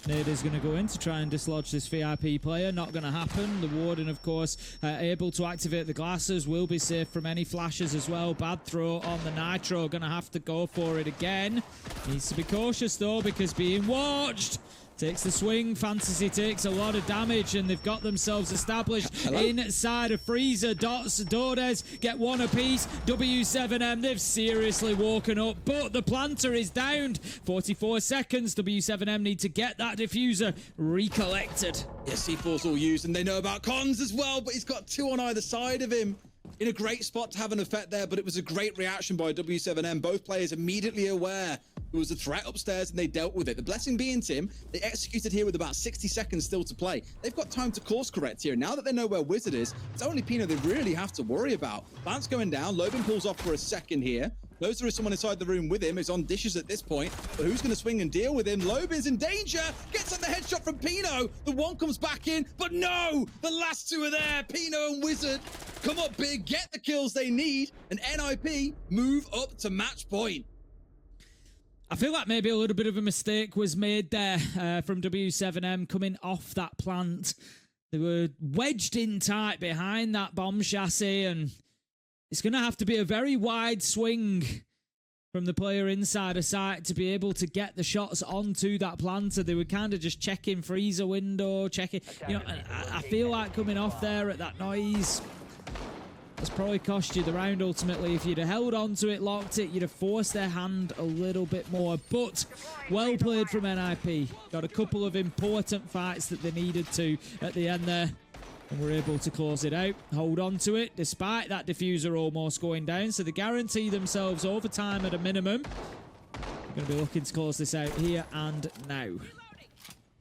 Nade is going to go in to try and dislodge this VIP player. Not going to happen. The Warden, of course, able to activate the glasses. Will be safe from any flashes as well. Bad throw on the Nitro. Going to have to go for it again. Needs to be cautious, though, because being watched. Takes the swing. Fantasy takes a lot of damage, and they've got themselves established inside of Freezer. Dots, Dordes get 1 apiece. W7M, they've seriously woken up, but the planter is downed. 44 seconds. W7M need to get that diffuser recollected. Yeah, C4's all used, and they know about cons as well, but he's got 2 on either side of him. In a great spot to have an effect there, but it was a great reaction by w7m. Both players immediately aware there was a threat upstairs and they dealt with it. The blessing being, Tim, they executed here with about 60 seconds still to play. They've got time to course correct here. Now that they know where Wizard is, it's only Pino they really have to worry about. Lance going down, Lobin pulls off for a second here. Knows there is someone inside the room with him. He's on dishes at this point, but who's going to swing and deal with him? Lobin's in danger. Gets on the headshot from Pino. The one comes back in, but no! The last 2 are there. Pino and Wizard come up big, get the kills they need, and NIP move up to match point. I feel like maybe a little bit of a mistake was made there from w7m coming off that plant. They were wedged in tight behind that bomb chassis, and it's going to have to be a very wide swing from the player inside a site to be able to get the shots onto that planter. They were kind of just checking freezer window, checking, you know, I feel like coming off there at that noise, that's probably cost you the round ultimately. If you'd have held on to it, locked it, you'd have forced their hand a little bit more. But well played from NIP. Got a couple of important fights that they needed to at the end there, and were able to close it out. Hold on to it despite that diffuser almost going down. So they guarantee themselves overtime at a minimum. They're going to be looking to close this out here and now.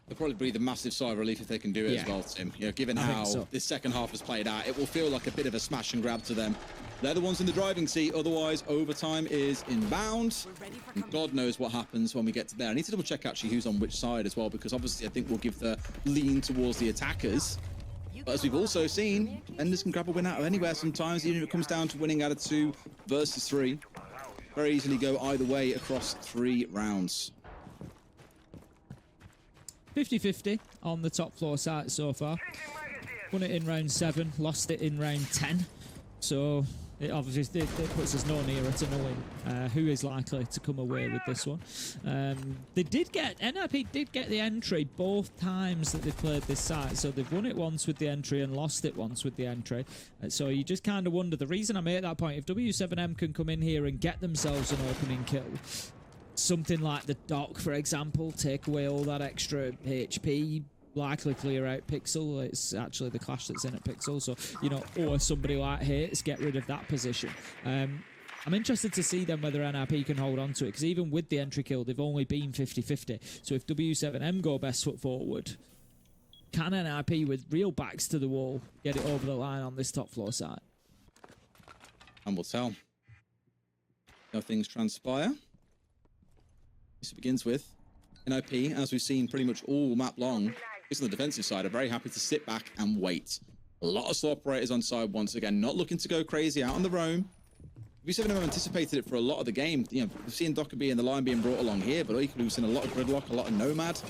They'll probably breathe a massive sigh of relief if they can do it as well, Tim. You know, given how this second half has played out, it will feel like a bit of a smash and grab to them. They're the ones in the driving seat. Otherwise, overtime is inbound. And God knows what happens when we get to there. I need to double check actually who's on which side as well, because obviously I think we'll give the lean towards the attackers. But as we've also seen, defenders can grab a win out of anywhere sometimes, even if it comes down to winning out of 2 versus 3. Very easily go either way across 3 rounds. 50-50 on the top floor site so far. Won it in round 7, lost it in round 10. So it obviously it puts us no nearer to knowing who is likely to come away with this one. NIP did get the entry both times that they played this site. So they've won it once with the entry and lost it once with the entry. So you just kind of wonder, the reason I make that point, if w7m can come in here and get themselves an opening kill, something like the dock, for example, take away all that extra HP, likely clear out Pixel. It's actually the clash that's in at Pixel, so, you know, or somebody like Hates, get rid of that position. I'm interested to see then whether NIP can hold on to it, because even with the entry kill, they've only been 50-50. So if w7m go best foot forward, can NIP, with real backs to the wall, get it over the line on this top floor side? And we'll tell. How things transpire. This begins with NIP, as we've seen pretty much all map long. On the defensive side, are very happy to sit back and wait. A lot of slow operators on side once again, not looking to go crazy out on the roam. w7m have anticipated it for a lot of the game. You know, we've seen Dockerby and the line being brought along here, but equally we've seen a lot of gridlock, a lot of nomad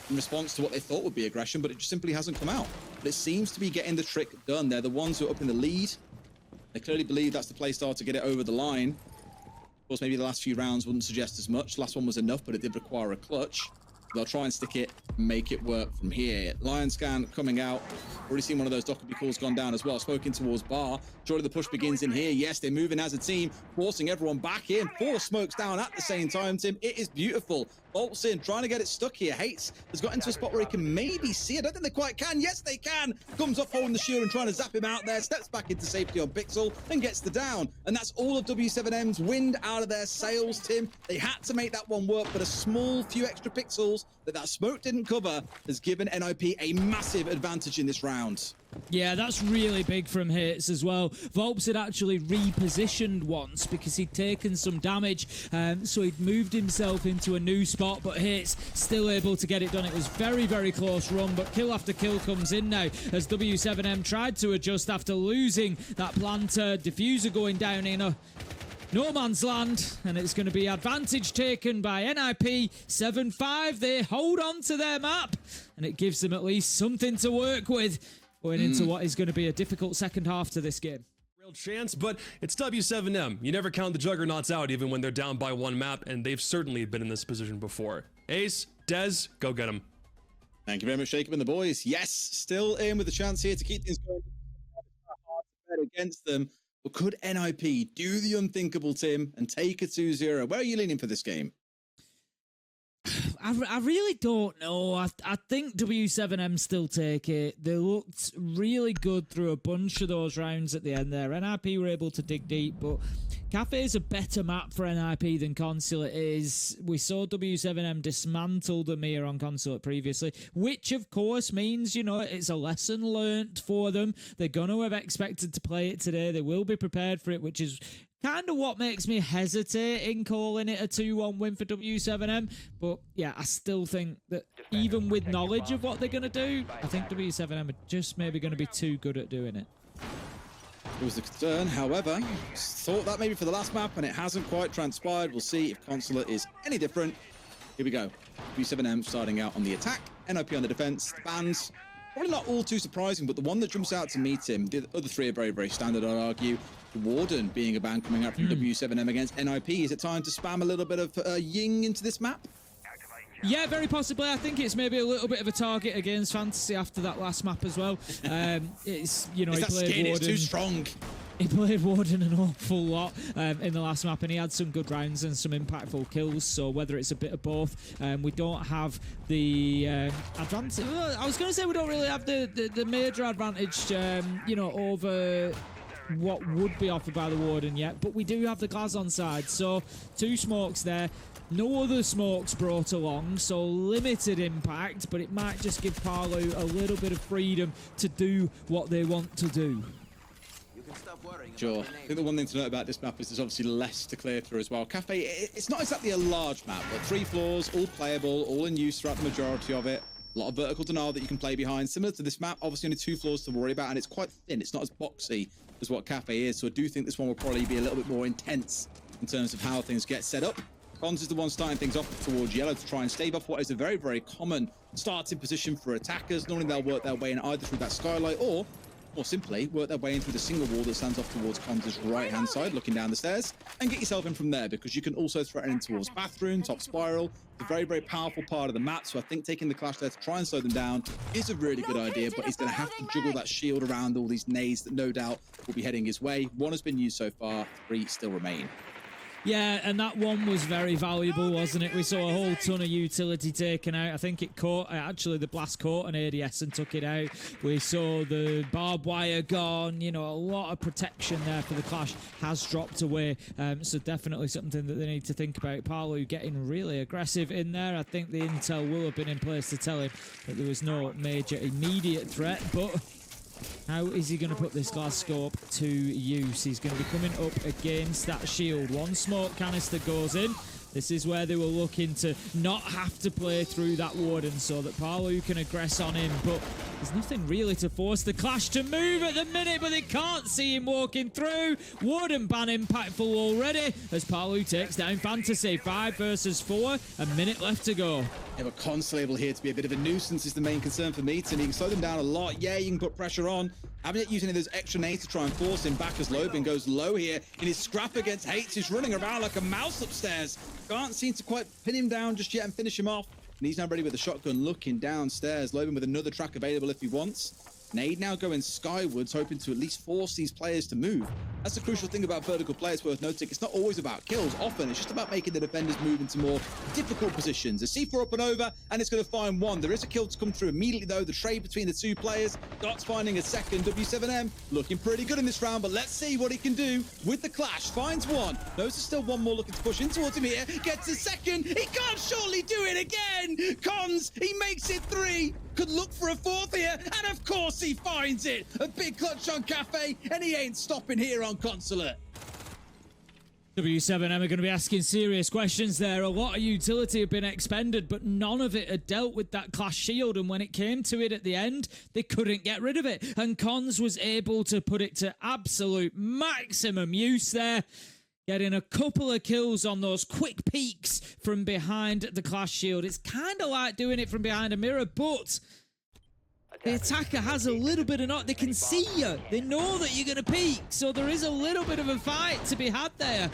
in response to what they thought would be aggression, but it just simply hasn't come out. But it seems to be getting the trick done. They're the ones who are up in the lead. They clearly believe that's the play style to get it over the line. Of course, maybe the last few rounds wouldn't suggest as much. Last one was enough, but it did require a clutch. They'll try and stick it, make it work from here. Lion scan coming out. Already seen one of those Dockerby calls gone down as well. Spoken towards Bar. Surely the push begins in here. Yes, they're moving as a team, forcing everyone back in. 4 smokes down at the same time, Tim. It is beautiful. Bolts in, trying to get it stuck here. Hates has got into a spot where he can maybe see it. I don't think they quite can. Yes, they can. Comes off holding the shield and trying to zap him out there. Steps back into safety on Pixel and gets the down. And that's all of w7m's wind out of their sails, Tim. They had to make that one work, but a small few extra pixels that smoke didn't cover has given NIP a massive advantage in this round. Yeah, that's really big from Hates as well. Volps had actually repositioned once because he'd taken some damage, so he'd moved himself into a new spot, but Hates still able to get it done. It was very, very close run, but kill after kill comes in now as w7m tried to adjust after losing that planter. Diffuser going down in a no man's land, and it's going to be advantage taken by NIP. 7-5, they hold on to their map, and it gives them at least something to work with going into what is going to be a difficult second half to this game. Real chance, but it's w7m. You never count the juggernauts out even when they're down by 1 map, and they've certainly been in this position before. Ace, Dez, go get them. Thank you very much, Jacob and the boys. Yes, still in with a chance here to keep things going. Hard to bet against them. But could NIP do the unthinkable, Tim, and take a 2-0? Where are you leaning for this game? I really don't know. I think w7m still take it. They looked really good through a bunch of those rounds at the end there. NIP were able to dig deep, but Cafe is a better map for NIP than Consulate is. We saw w7m dismantle the Mir on Consulate previously, which of course means, you know, it's a lesson learnt for them. They're going to have expected to play it today. They will be prepared for it, which is kind of what makes me hesitate in calling it a 2-1 win for w7m. But yeah, I still think that even with knowledge of what they're going to do, I think w7m are just maybe going to be too good at doing it. It was the concern, however, thought that maybe for the last map, and it hasn't quite transpired. We'll see if Consulate is any different. Here we go. w7m starting out on the attack, NIP on the defense. The bans, probably not all too surprising, but the one that jumps out to me, Tim, the other 3 are very, very standard, I'd argue. The Warden being a ban coming out from w7m against NIP. Is it time to spam a little bit of Ying into this map? Yeah, very possibly. I think it's maybe a little bit of a target against Fantasy after that last map as well. It's, you know, he played skin? Warden. It's too strong. He played Warden an awful lot in the last map, and he had some good rounds and some impactful kills. So whether it's a bit of both, we don't have the advantage. I was going to say we don't really have the major advantage, you know, over what would be offered by the Warden yet, but we do have the Glaz on side. So 2 smokes there. No other smokes brought along, so limited impact, but it might just give Parlu a little bit of freedom to do what they want to do. Sure. I think the one thing to note about this map is there's obviously less to clear through as well. Cafe, it's not exactly a large map, but 3 floors, all playable, all in use throughout the majority of it. A lot of vertical denial that you can play behind. Similar to this map, obviously only 2 floors to worry about, and it's quite thin. It's not as boxy as what Cafe is, so I do think this one will probably be a little bit more intense in terms of how things get set up. Cons is the one starting things off towards yellow to try and stave off what is a very, very common starting position for attackers. Normally they'll work their way in either through that skylight or, more simply, work their way in through the single wall that stands off towards Cons' right-hand side, looking down the stairs, and get yourself in from there, because you can also threaten in towards bathroom, top spiral. It's a very, very powerful part of the map, so I think taking the clash there to try and slow them down is a really good idea, but he's going to have to juggle that shield around all these nades that no doubt will be heading his way. 1 has been used so far, 3 still remain. Yeah, and that one was very valuable, wasn't it? We saw a whole ton of utility taken out. I think it caught, actually, the blast caught an ADS and took it out. We saw the barbed wire gone. You know, a lot of protection there for the clash has dropped away. So definitely something that they need to think about. Palu getting really aggressive in there. I think the intel will have been in place to tell him that there was no major immediate threat, but how is he going to put this glass scope to use? He's going to be coming up against that shield. 1 smoke canister goes in. This is where they were looking to not have to play through that warden so that Palu can aggress on him, but there's nothing really to force the clash to move at the minute, but they can't see him walking through. Warden ban impactful already as Palu takes down Fantasy. 5 versus 4, a minute left to go. Yeah, but Con's able here to be a bit of a nuisance is the main concern for Meaton. He can slow them down a lot. Yeah, you can put pressure on. Haven't yet used any of those extra nades to try and force him back as Lobin goes low here in his scrap against Hates. He's running around like a mouse upstairs. Can't seem to quite pin him down just yet and finish him off. And he's now ready with a shotgun looking downstairs. Lobin with another track available if he wants. Nade now going skywards, hoping to at least force these players to move. That's the crucial thing about vertical players worth noting. It's not always about kills. Often it's just about making the defenders move into more difficult positions. A C4 up and over, and it's going to find 1. There is a kill to come through immediately, though. The trade between the 2 players. Dart's finding a second. w7m looking pretty good in this round, but let's see what he can do with the clash. Finds 1. Knows there's still 1 more looking to push in towards him here. Gets a second. He can't surely do it again. Cons, he makes it 3. Could look for a 4th here, and of course he finds it. A big clutch on Cafe, and he ain't stopping here on Consulate. w7m are going to be asking serious questions there. A lot of utility have been expended, but none of it had dealt with that clash shield, and when it came to it at the end, they couldn't get rid of it. And Cons was able to put it to absolute maximum use there, getting a couple of kills on those quick peeks from behind the clash shield. It's kind of like doing it from behind a mirror, but the attacker has a little bit of not. They can see you. They know that you're going to peek, so there is a little bit of a fight to be had there.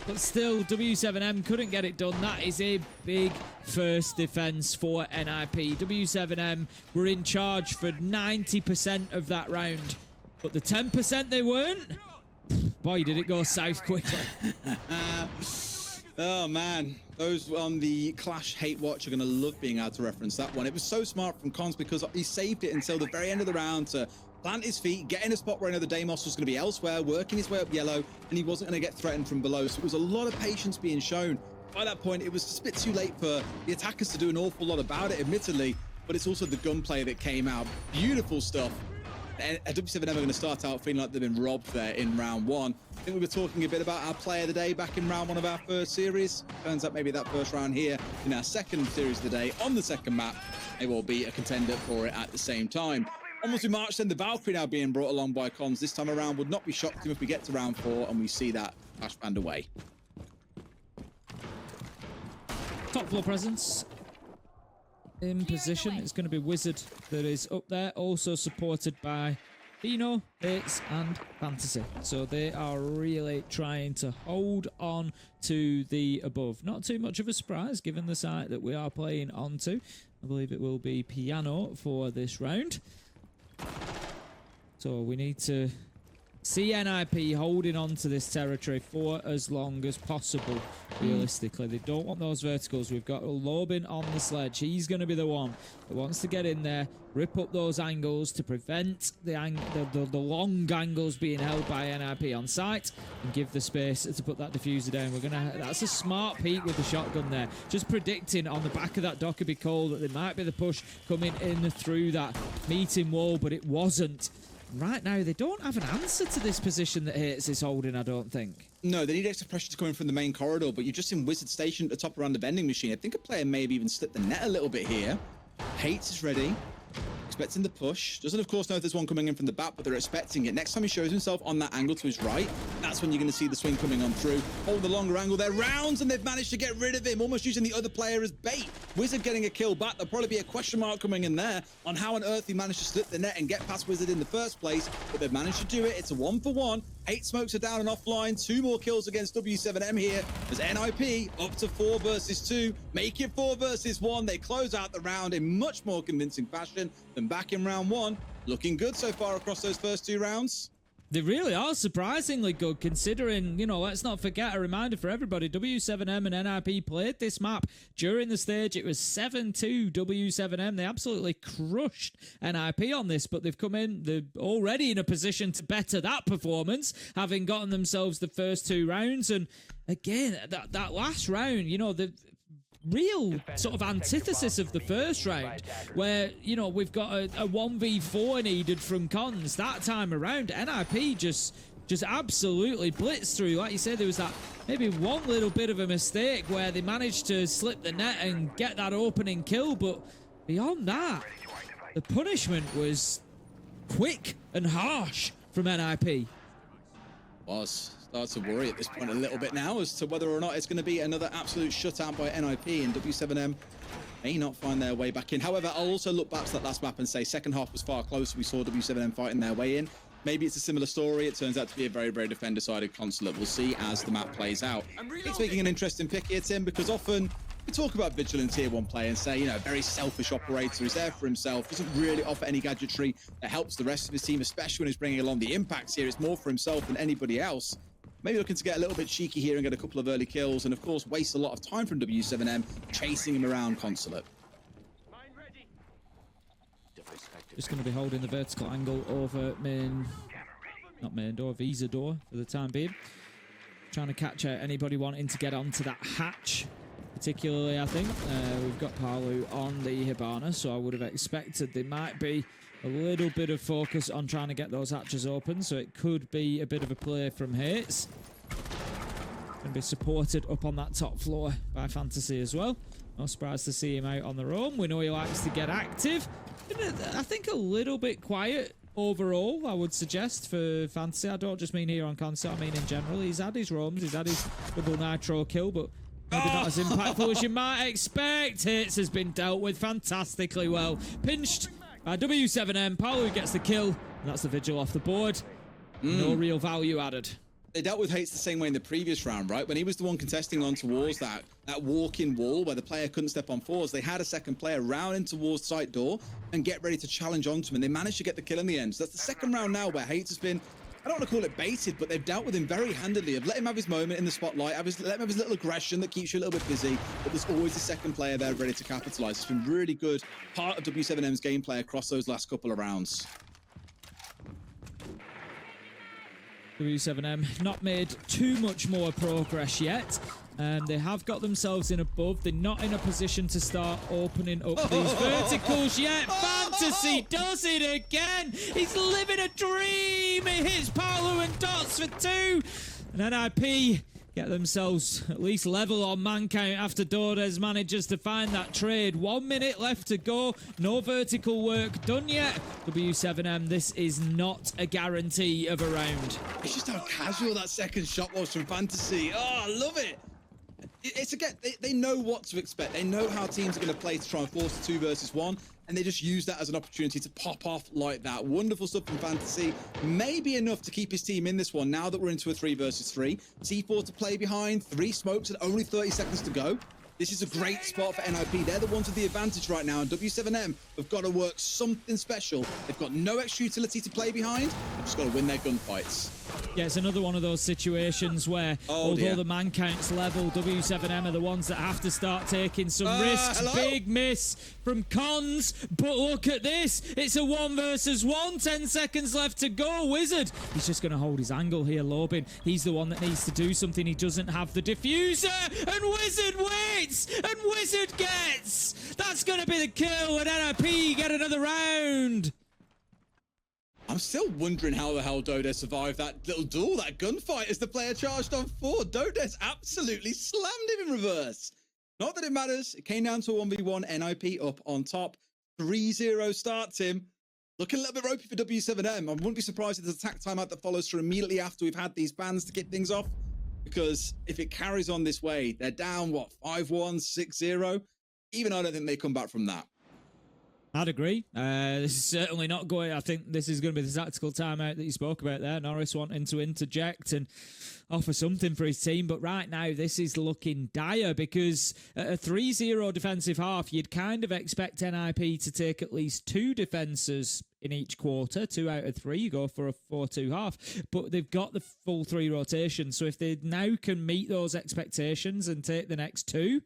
But still, w7m couldn't get it done. That is a big first defense for NIP. w7m were in charge for 90% of that round, but the 10% they weren't. Boy, did it go south quickly. Oh, man. Those on the Clash Hate Watch are going to love being able to reference that one. It was so smart from Cons because he saved it until the very end of the round to plant his feet, get in a spot where another Deimos was going to be elsewhere, working his way up yellow, and he wasn't going to get threatened from below. So it was a lot of patience being shown. By that point, it was just a bit too late for the attackers to do an awful lot about it, admittedly, but it's also the gunplay that came out. Beautiful stuff. And w7m are going to start out feeling like they've been robbed there in round 1. I think we were talking a bit about our player of the day back in round 1 of our first series. Turns out maybe that first round here in our second series of the day on the second map, they will be a contender for it at the same time. Onwards we march then, the Valkyrie now being brought along by Cons this time around. Would not be shocked if we get to round 4 and we see that Clash band away. Top floor presence in position. It's going to be Wizard that is up there, also supported by Dino, Bates and Fantasy. So they are really trying to hold on to the above. Not too much of a surprise given the site that we are playing onto. I believe it will be Piano for this round. So we need to see NIP holding on to this territory for as long as possible, realistically. They don't want those verticals. We've got Lobin on the sledge. He's going to be the one that wants to get in there, rip up those angles to prevent the long angles being held by NIP on site and give the space to put that diffuser down. That's a smart peek with the shotgun there. Just predicting on the back of that Dockerby Cole that there might be the push coming in through that meeting wall, but it wasn't. right now, they don't have an answer to this position that Hates is holding, I don't think. No, they need extra pressure to come in from the main corridor, but you've just seen Wizard stationed at the top around the vending machine. I think a player maybe even slipped the net a little bit here. Hates is ready. Expecting the push. Doesn't, of course, know if there's one coming in from the back, but they're expecting it. Next time he shows himself on that angle to his right, that's when you're going to see the swing coming on through. Hold the longer angle there. Rounds, and they've managed to get rid of him, almost using the other player as bait. Wizard getting a kill back. There'll probably be a question mark coming in there on how on earth he managed to slip the net and get past Wizard in the first place, but they've managed to do it. It's a 1-for-1. 8 smokes are down and offline. 2 more kills against w7m here as NIP up to 4 versus 2. Make it 4 versus 1. They close out the round in much more convincing fashion than back in round 1. Looking good so far across those first 2 rounds. They really are surprisingly good, considering, you know, let's not forget, a reminder for everybody, W7M and NIP played this map during the stage. It was 7-2 W7M. They absolutely crushed NIP on this, but they've come in, they're already in a position to better that performance, having gotten themselves the first 2 rounds. And again, that last round, you know, the real sort of antithesis of the first round, where, you know, we've got a 1v4 needed from Cons. That time around, NIP just absolutely blitzed through. Like you said, there was that maybe one little bit of a mistake where they managed to slip the net and get that opening kill, but beyond that, the punishment was quick and harsh from NIP. Starts to worry at this point a little bit now as to whether or not it's going to be another absolute shutout by NIP, and w7m may not find their way back in. However, I'll also look back to that last map and say second half was far closer. We saw w7m fighting their way in. Maybe it's a similar story. It turns out to be a very, very defender-sided Consulate. We'll see as the map plays out. It's making an interesting pick here, Tim, because often we talk about Vigilant tier 1 player and say, you know, very selfish operator, he's there for himself, doesn't really offer any gadgetry that helps the rest of his team, especially when he's bringing along the impacts here. It's more for himself than anybody else. Maybe looking to get a little bit cheeky here and get a couple of early kills, and of course waste a lot of time from w7m chasing him around Consulate. Just going to be holding the vertical angle over not main door, visa door for the time being. Trying to catch anybody wanting to get onto that hatch. Particularly, I think we've got Palu on the Hibana, so I would have expected there might be a little bit of focus on trying to get those hatches open, so it could be a bit of a play from Hates. Going to be supported up on that top floor by Fantasy as well. No surprise to see him out on their own. We know he likes to get active. I think a little bit quiet overall, I would suggest, for Fantasy. I don't just mean here on console, I mean in general. He's had his roams, he's had his double nitro kill, but maybe not as impactful as you might expect. Hates has been dealt with fantastically well. Pinched by w7m. Palu gets the kill, and that's the Vigil off the board. No real value added. They dealt with Hates the same way in the previous round, right? When he was the one contesting on towards that walk-in wall where the player couldn't step on fours, they had a second player round in towards site door and get ready to challenge onto him, and they managed to get the kill in the end. So that's the second round now where Hates has been, I don't want to call it baited, but they've dealt with him very handily. Have let him have his moment in the spotlight, let him have his little aggression that keeps you a little bit busy, but there's always a second player there ready to capitalize. It's been really good part of w7m's gameplay across those last couple of rounds. w7m not made too much more progress yet. They have got themselves in above. They're not in a position to start opening up these verticals yet. Fantasy does it again. He's living a dream. He hits Palu and dots for 2. And NIP get themselves at least level on man count after Dordes manages to find that trade. 1 minute left to go. No vertical work done yet. w7m, this is not a guarantee of a round. It's just how casual that second shot was from Fantasy. Oh, I love it. It's again, they know what to expect. They know how teams are going to play to try and force a 2 versus 1, and they just use that as an opportunity to pop off like that. Wonderful stuff from Fantasy. Maybe enough to keep his team in this one now that we're into a 3 versus 3. C4 to play behind, 3 smokes and only 30 seconds to go. This is a great spot for NIP. They're the ones with the advantage right now, and w7m have got to work something special. They've got no extra utility to play behind. They've just got to win their gunfights. Yeah, it's another one of those situations where, although the man count's level, w7m are the ones that have to start taking some risks. Hello? Big miss from Cons, but look at this. It's a 1 versus 1. 10 seconds left to go. Wizard, he's just going to hold his angle here. Lobin, he's the one that needs to do something. He doesn't have the diffuser, and Wizard waits, and Wizard gets. That's going to be the kill, and NIP get another round. I'm I'm still wondering how the hell Dodes survived that little duel, that gunfight, as the player charged on 4. Dodes absolutely slammed him in reverse. Not that it matters. It came down to a 1v1. NIP up on top. 3-0 start, Tim. Looking a little bit ropey for W7M. I wouldn't be surprised if there's attack timeout that follows through immediately after we've had these bans to kick things off. Because if it carries on this way, they're down, what, 5-1, 6-0? Even I don't think they come back from that. I'd agree. This is certainly not going. I think this is going to be the tactical timeout that you spoke about there. Norris wanting to interject and offer something for his team. But right now, this is looking dire because at a 3-0 defensive half, you'd kind of expect NIP to take at least 2 defences in each quarter. 2 out of 3, you go for a 4-2 half. But they've got the full 3 rotation. So if they now can meet those expectations and take the next 2,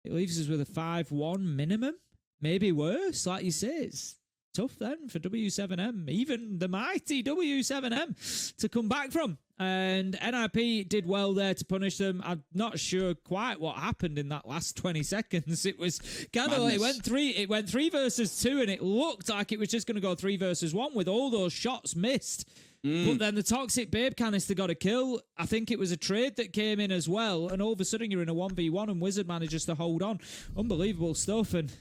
it leaves us with a 5-1 minimum. Maybe worse, like you say. It's tough then for W7M, even the mighty W7M, to come back from. And NIP did well there to punish them. I'm not sure quite what happened in that last 20 seconds. It was kind of like it went 3 versus 2, and it looked like it was just going to go 3 versus 1 with all those shots missed. But then the Toxic Babe canister got a kill. I think it was a trade that came in as well. And all of a sudden you're in a 1v1 and Wizard manages to hold on. Unbelievable stuff. And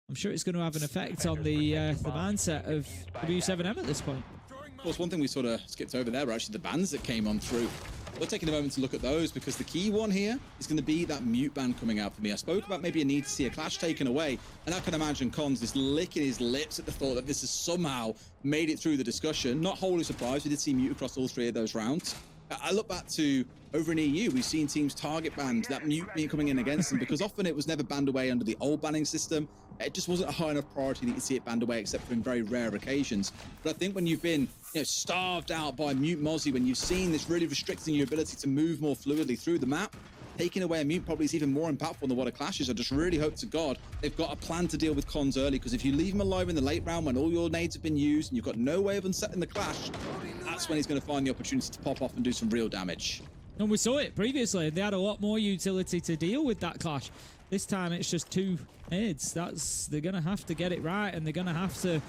I'm sure it's going to have an effect on the mindset of W7M at this point. Of course, one thing we sort of skipped over there were actually the bans that came on through. We're taking a moment to look at those because the key one here is going to be that mute ban coming out for me. I spoke about maybe a need to see a clash taken away, and I can imagine Cons is licking his lips at the thought that this has somehow made it through the discussion. Not wholly surprised, we did see mute across all 3 of those rounds. I look back to over in EU, we've seen teams target banned, that mute being coming in against them, because often it was never banned away under the old banning system. It just wasn't a high enough priority that you see it banned away, except for in very rare occasions. But I think when you've been starved out by mute Mozzie, when you've seen this really restricting your ability to move more fluidly through the map, taking away a mute probably is even more impactful than what a clash is. I just really hope to God they've got a plan to deal with Cons early, because if you leave him alive in the late round when all your nades have been used and you've got no way of unsetting the clash, that's when he's going to find the opportunity to pop off and do some real damage. And we saw it previously. They had a lot more utility to deal with that clash. This time it's just 2 nades. They're going to have to get it right, and they're going to have to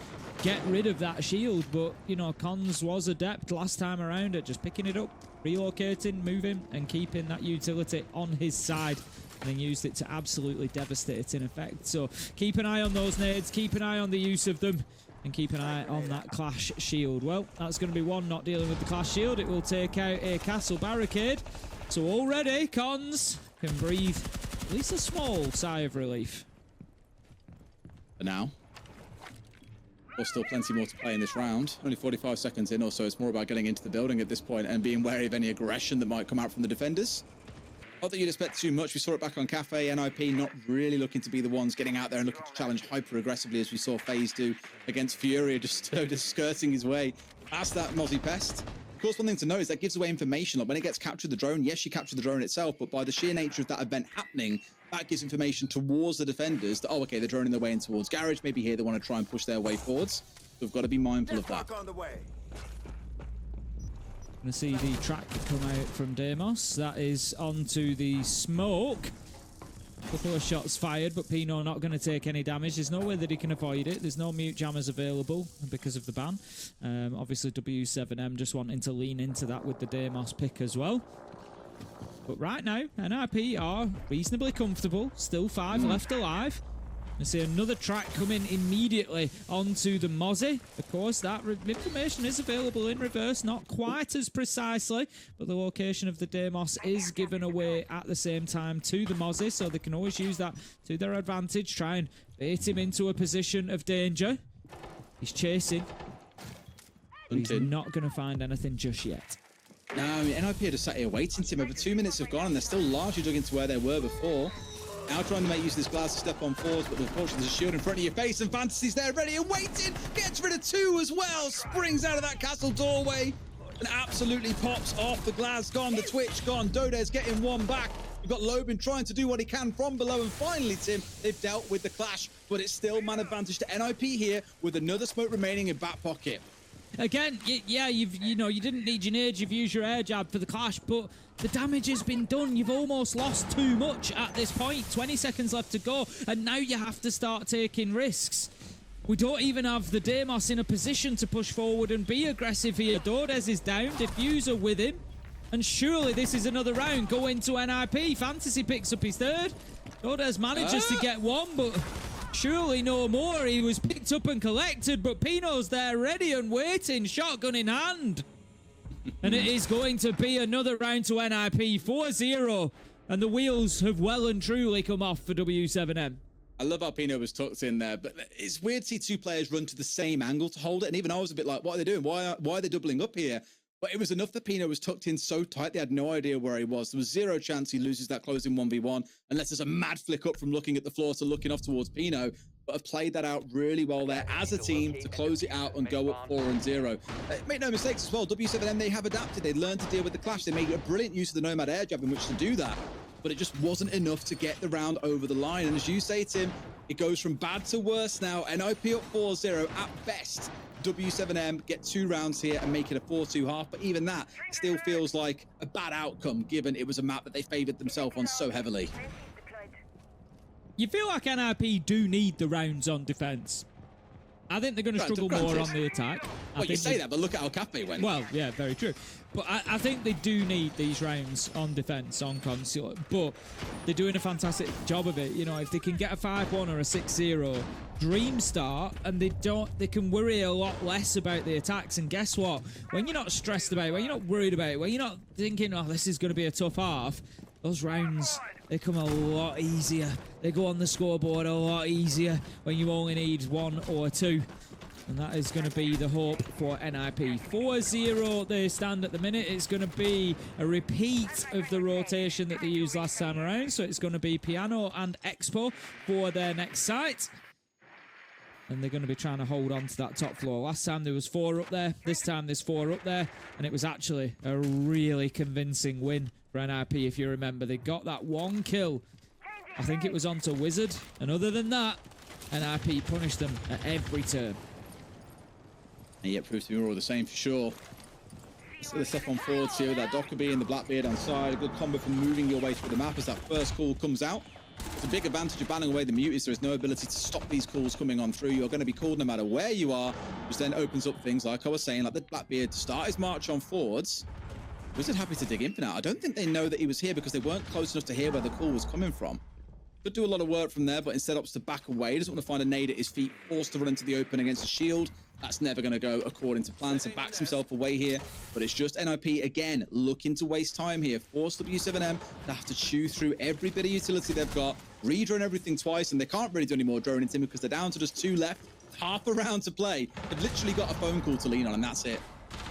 get rid of that shield. But, Cons was adept last time around at just picking it up, relocating, moving, and keeping that utility on his side, and then used it to absolutely devastate in effect. So keep an eye on those nades, keep an eye on the use of them, and keep an eye on that clash shield. Well, that's going to be 1 not dealing with the clash shield. It will take out a castle barricade. So already, Cons can breathe at least a small sigh of relief. For now. There's still plenty more to play in this round. Only 45 seconds in or so. It's more about getting into the building at this point and being wary of any aggression that might come out from the defenders. Not that you'd expect too much. We saw it back on Cafe. NIP not really looking to be the ones getting out there and looking to challenge hyper aggressively, as we saw FaZe do against Furia, just skirting his way past that Mozzie Pest. Of course, one thing to know is that gives away information. Like when it gets captured the drone, yes, you capture the drone itself, but by the sheer nature of that event happening, that gives information towards the defenders that, oh, okay, they're droning their way in towards Garage. Maybe here they want to try and push their way forwards. So we've got to be mindful of that. Going to see the track come out from Demos. That is onto the smoke. A couple of shots fired, but Pino not going to take any damage. There's no way that he can avoid it. There's no mute jammers available because of the ban. Obviously, W7M just wanting to lean into that with the Demos pick as well. But right now, NIP are reasonably comfortable. Still 5 left alive. I see another track coming immediately onto the Mozzie. Of course, that information is available in reverse, not quite as precisely, but the location of the Demos is given away at the same time to the Mozzie, so they can always use that to their advantage, try and bait him into a position of danger. He's chasing, but he's not going to find anything just yet. No, I mean, NIP are just sat here waiting, Tim. Over 2 minutes have gone, and they're still largely dug into where they were before. Now trying to make use of this glass to step on 4s, but unfortunately there's a shield in front of your face, and Fantasy's there ready and waiting. Gets rid of 2 as well. Springs out of that castle doorway and absolutely pops off. The glass gone, the Twitch gone. Dodes getting 1 back. We've got Lobin trying to do what he can from below, and finally, Tim, they've dealt with the clash, but it's still man advantage to NIP here with another smoke remaining in back pocket. Again, yeah, you didn't need your nade, you've used your air jab for the clash, but the damage has been done. You've almost lost too much at this point. 20 seconds left to go, and now you have to start taking risks. We don't even have the Deimos in a position to push forward and be aggressive here. Dordes is down, Diffuser with him. And surely this is another round going to NIP. Fantasy picks up his third. Dordes manages to get one, but surely no more. He was picked up and collected, but Pino's there ready and waiting, shotgun in hand. And it is going to be another round to NIP, 4-0. And the wheels have well and truly come off for w7m. I love how Pino was tucked in there, but it's weird to see two players run to the same angle to hold it. And even I was a bit like, what are they doing? Why are they doubling up here? But it was enough that Pino was tucked in so tight, they had no idea where he was. There was zero chance he loses that closing 1v1, unless there's a mad flick up from looking at the floor to looking off towards Pino. But have played that out really well there as a team to close it out and go up 4-0. Make no mistakes as well, w7m, they have adapted. They learned to deal with the clash. They made a brilliant use of the Nomad air jab in which to do that. But it just wasn't enough to get the round over the line. And as you say, Tim, it goes from bad to worse now. NIP up 4-0 at best. w7m get 2 rounds here and make it a 4-2 half. But even that still feels like a bad outcome, given it was a map that they favored themselves on so heavily. You feel like NIP do need the rounds on defense. I think they're going to struggle more on the attack. Well, you say that, but look at how Cafe went. Well, yeah, very true. But I think they do need these rounds on defense, on Consulate. But they're doing a fantastic job of it. You know, if they can get a 5-1 or a 6-0 dream start, and they can worry a lot less about the attacks. And guess what? When you're not stressed about it, when you're not worried about it, when you're not thinking, oh, this is going to be a tough half, those rounds, they come a lot easier. They go on the scoreboard a lot easier when you only need 1 or 2. And that is going to be the hope for NIP. 4-0 they stand at the minute. It's going to be a repeat of the rotation that they used last time around. So it's going to be Piano and Expo for their next site. And they're going to be trying to hold on to that top floor. Last time there was 4 up there. This time there's 4 up there. And it was actually a really convincing win for NIP, if you remember. They got that 1 kill. I think it was onto Wizard. And other than that, NIP punished them at every turn. And yet proves to be all the same for sure. So the step on forwards here with that Dockerbee and the Blackbeard on side. A good combo for moving your way through the map as that first call comes out. It's a big advantage of banning away the muties. There is no ability to stop these calls coming on through. You're going to be called no matter where you are, which then opens up things like I was saying, like the Blackbeard to start his march on forwards. Wizard happy to dig in for now. I don't think they know that he was here because they weren't close enough to hear where the call was coming from. Could do a lot of work from there, but instead opts to back away. Doesn't want to find a nade at his feet, forced to run into the open against a shield. That's never going to go according to plan, so backs himself away here. But it's just NIP, again, looking to waste time here. Force w7m to have to chew through every bit of utility they've got, redrone everything twice, and they can't really do any more droning into him because they're down to just 2 left. Half a round to play. They've literally got a phone call to lean on, and that's it.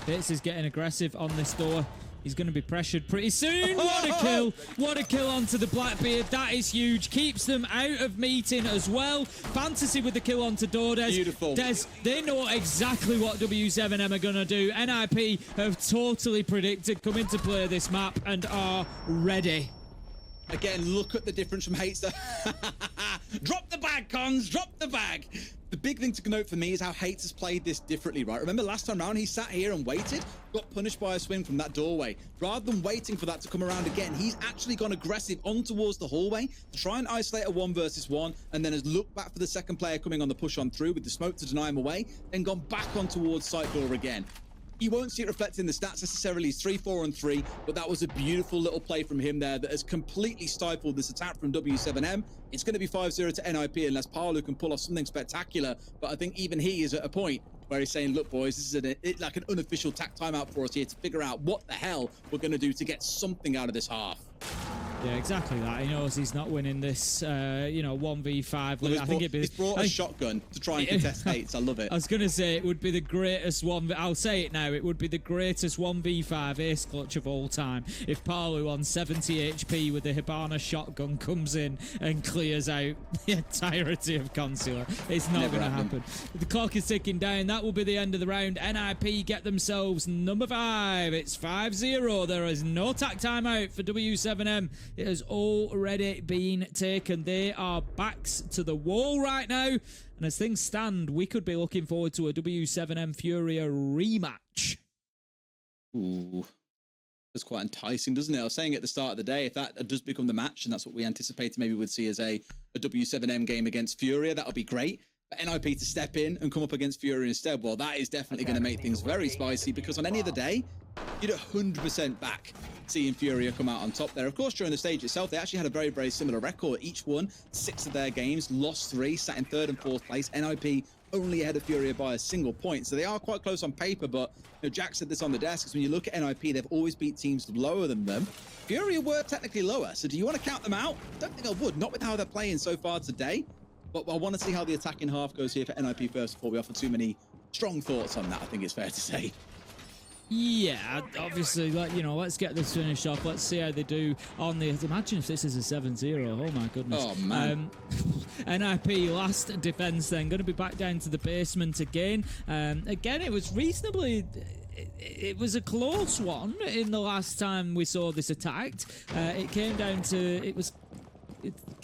Fitz is getting aggressive on this door. He's going to be pressured pretty soon. What a kill. What a kill onto the Blackbeard. That is huge. Keeps them out of meeting as well. Fantasy with the kill onto Dordes. Beautiful. Des, they know exactly what w7m are going to do. NIP have totally predicted coming to play this map and are ready. Again, look at the difference from Hates. Drop the bag, Cons. Drop the bag. The big thing to note for me is how Hates has played this differently, right? Remember last time round, he sat here and waited, got punished by a swing from that doorway. Rather than waiting for that to come around again, he's actually gone aggressive on towards the hallway to try and isolate a 1 versus 1, and then has looked back for the second player coming on the push on through with the smoke to deny him away, then gone back on towards side door again. You won't see it reflected in the stats necessarily. He's 3-4-3, but that was a beautiful little play from him there that has completely stifled this attack from w7m. It's going to be 5-0 to NIP unless Paolo can pull off something spectacular, but I think even he is at a point where he's saying, look, boys, this is like an unofficial tack timeout for us here to figure out what the hell we're going to do to get something out of this half. Yeah, exactly that. He knows he's not winning this, 1v5. Well, I think it'd be. He's brought a shotgun to try and contest Hates. I love it. I was going to say it would be the greatest I'll say it now. It would be the greatest 1v5 ace clutch of all time if Palu on 70 HP with the Hibana shotgun comes in and clears out the entirety of Consular. It's not going to happen. The clock is ticking down. That will be the end of the round. NIP get themselves number 5. It's 5-0. There is no tack timeout for w7m. It has already been taken. They are backs to the wall right now. And as things stand, we could be looking forward to a w7m Furia rematch. Ooh, that's quite enticing, doesn't it? I was saying at the start of the day, if that does become the match, and that's what we anticipated maybe we'd see as a w7m game against Furia, that would be great. for NIP to step in and come up against Fury instead, well, that is definitely going to make things very spicy, because on any other day, you'd 100% back seeing Furia come out on top there. Of course, during the stage itself, they actually had a very, very similar record. Each won 6 of their games, lost 3, sat in 3rd and 4th place. NIP only ahead of Furia by a single point. So they are quite close on paper, but you know, Jack said this on the desk, is when you look at NIP, they've always beat teams lower than them. Furia were technically lower, so do you want to count them out? Don't think I would, not with how they're playing so far today. But I want to see how the attacking half goes here for NIP first before we offer too many strong thoughts on that, I think it's fair to say. Yeah, obviously, let's get this finished off. Let's see how they do on the... Imagine if this is a 7-0. Oh, my goodness. Oh, man. NIP, last defense then. Going to be back down to the basement again. Again, it was reasonably... It was a close one in the last time we saw this attacked. It came down to... It's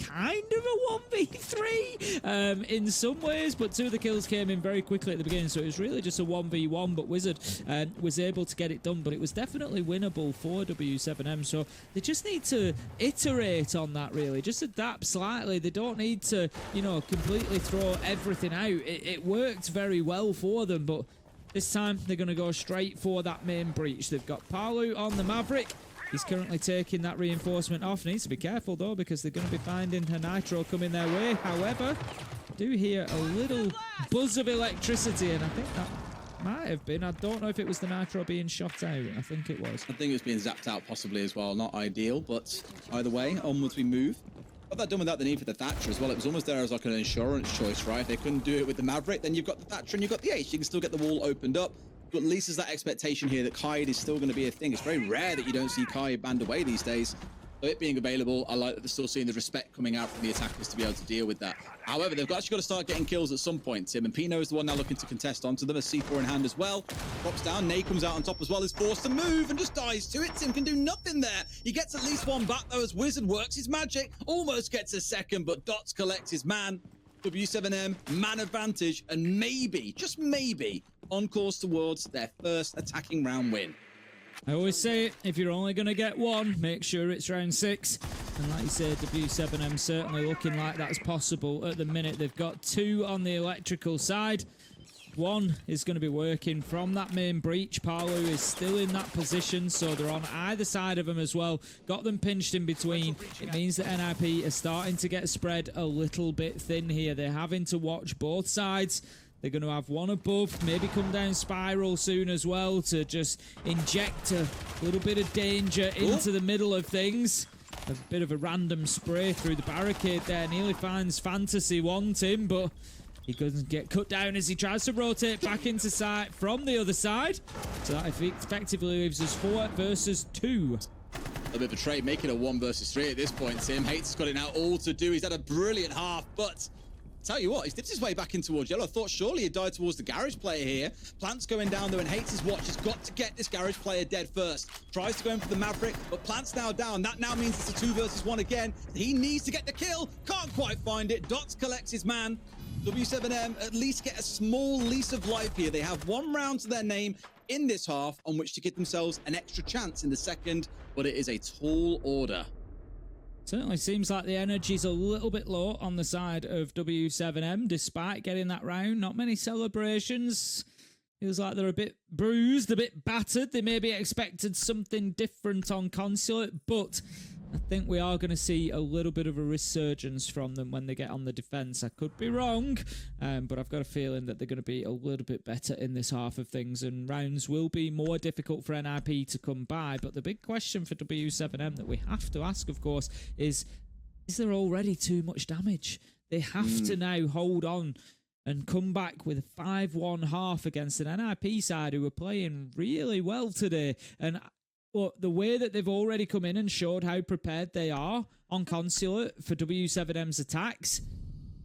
kind of a 1v3 in some ways, but 2 of the kills came in very quickly at the beginning, so it was really just a 1v1, but Wizard was able to get it done, but it was definitely winnable for w7m, so they just need to iterate on that, really, just adapt slightly. They don't need to, completely throw everything out. It worked very well for them, but this time they're going to go straight for that main breach. They've got Palu on the Maverick. He's currently taking that reinforcement off. Needs to be careful, though, because they're going to be finding a Nitro coming their way. However, I do hear a little buzz of electricity, and I think that might have been. I don't know if it was the Nitro being shot out. I think it was. I think it was being zapped out possibly as well. Not ideal, but either way, onwards we move. Got that done without the need for the Thatcher as well. It was almost there as like an insurance choice, right? If they couldn't do it with the Maverick, then you've got the Thatcher and you've got the Ace. You can still get the wall opened up. But at least there's that expectation here that Kaid is still going to be a thing. It's very rare that you don't see Kaid banned away these days. So it being available, I like that they're still seeing the respect coming out from the attackers to be able to deal with that. However, they've actually got to start getting kills at some point, Tim. And Pino is the one now looking to contest onto them. A C4 in hand as well. Drops down. Nay comes out on top as well. Is forced to move and just dies to it. Tim can do nothing there. He gets at least one back, though, as Wizard works his magic. Almost gets a second, but Dots collects his man. w7m, man advantage, and maybe, just maybe, on course towards their first attacking round win. I always say, if you're only going to get one, make sure it's round 6. And like you said, w7m certainly looking like that's possible at the minute. They've got 2 on the electrical side. 1 is going to be working from that main breach. Palu is still in that position, so they're on either side of him as well. Got them pinched in between. It means that NIP are starting to get spread a little bit thin here. They're having to watch both sides. They're going to have one above, maybe come down spiral soon as well to just inject a little bit of danger into the middle of things. A bit of a random spray through the barricade there. Nearly finds Fantasy 1, Tim, but he doesn't get cut down as he tries to rotate back into sight from the other side. So that effectively leaves us 4 versus 2. A bit of a trade, making a 1 versus 3 at this point, Tim. Hates has got it now all to do. He's had a brilliant half, but... tell you what, he's dipped his way back in towards yellow. I thought surely he'd died towards the garage player here. Plant's going down there and Hates his watch. He's got to get this garage player dead first. Tries to go in for the Maverick, but Plant's now down. That now means it's a 2 versus 1 again. He needs to get the kill. Can't quite find it. Dots collects his man. w7m at least get a small lease of life here. They have 1 round to their name in this half on which to give themselves an extra chance in the second, but it is a tall order. Certainly seems like the energy's a little bit low on the side of w7m, despite getting that round. Not many celebrations. Feels like they're a bit bruised, a bit battered. They maybe expected something different on Consulate, but I think we are going to see a little bit of a resurgence from them when they get on the defence. I could be wrong, but I've got a feeling that they're going to be a little bit better in this half of things, and rounds will be more difficult for NIP to come by. But the big question for w7m that we have to ask, of course, is there already too much damage? They have to now hold on and come back with a 5-1 half against an NIP side who are playing really well today. And but the way that they've already come in and showed how prepared they are on Consulate for w7m's attacks,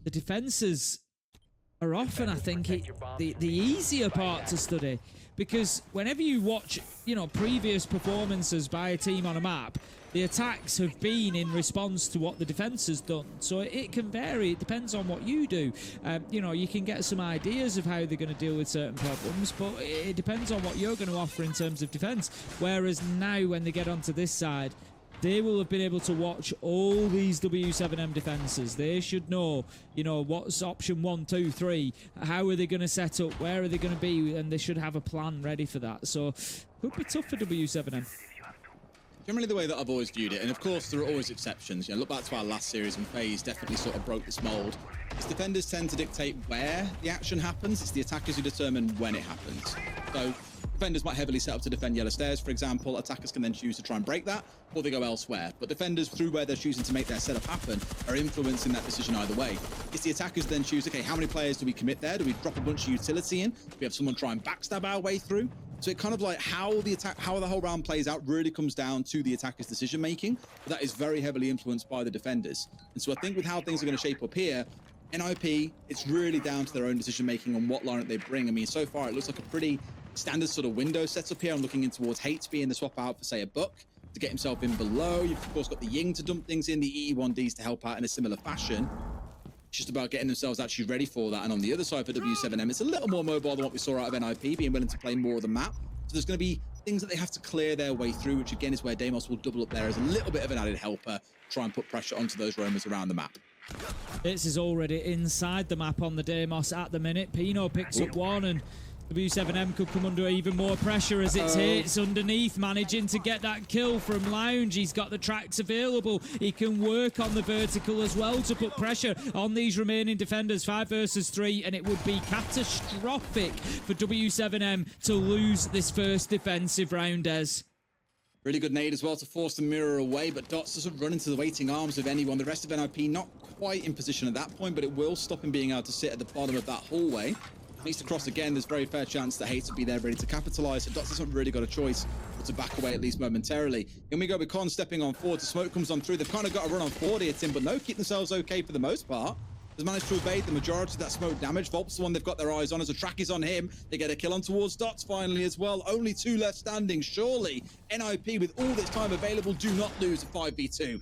the defences are often, I think, the easier part to study. Because whenever you watch, previous performances by a team on a map, the attacks have been in response to what the defence has done. So it can vary. It depends on what you do. You can get some ideas of how they're going to deal with certain problems, but it depends on what you're going to offer in terms of defence. Whereas now, when they get onto this side, they will have been able to watch all these W7M defenses. They should know, you know, what's option 1, 2, 3. How are they going to set up? Where are they going to be? And they should have a plan ready for that. So, could be tough for W7M. Generally the way that I've always viewed it, and of course there are always exceptions. You know, look back to our last series and FaZe definitely sort of broke this mold. As defenders tend to dictate where the action happens, it's the attackers who determine when it happens. So defenders might heavily set up to defend yellow stairs, for example. Attackers can then choose to try and break that, or they go elsewhere. But defenders, through where they're choosing to make their setup happen, are influencing that decision either way. It's the attackers then choose, okay, how many players do we commit there? Do we drop a bunch of utility in? Do we have someone try and backstab our way through? So it kind of like how the whole round plays out really comes down to the attacker's decision making, but that is very heavily influenced by the defenders. And so I think with how things are going to shape up here, NIP, it's really down to their own decision making on what lineup they bring. I mean, so far it looks like a pretty standard sort of window setup here. I'm looking in towards Hates being the swap out for, say, a Buck to get himself in below. You've of course got the Ying to dump things in, the EE1Ds to help out in a similar fashion. It's just about getting themselves actually ready for that. And on the other side for W7M, it's a little more mobile than what we saw out of NIP, being willing to play more of the map. So there's going to be things that they have to clear their way through, which again is where Deimos will double up there as a little bit of an added helper, try and put pressure onto those roamers around the map. This is already inside the map on the Deimos at the minute. Pino picks up one, and W7M could come under even more pressure as it's hits underneath, managing to get that kill from Lounge. He's got the tracks available. He can work on the vertical as well to put pressure on these remaining defenders. 5 versus 3, and it would be catastrophic for W7M to lose this first defensive round, Des. Really good nade as well to force the mirror away, but Dots doesn't run into the waiting arms of anyone. The rest of NIP not quite in position at that point, but it will stop him being able to sit at the bottom of that hallway. Needs to cross again. There's very fair chance that Hates will be there ready to capitalize. So Dots hasn't really got a choice but to back away at least momentarily. Here we go with Con stepping on forward. The smoke comes on through. They've kind of got to run on forward here, Tim, but no, keep themselves okay for the most part. Has managed to evade the majority of that smoke damage. Volp's the one they've got their eyes on as a track is on him. They get a kill on towards Dots finally as well. Only 2 left standing. Surely NIP with all this time available do not lose a 5v2.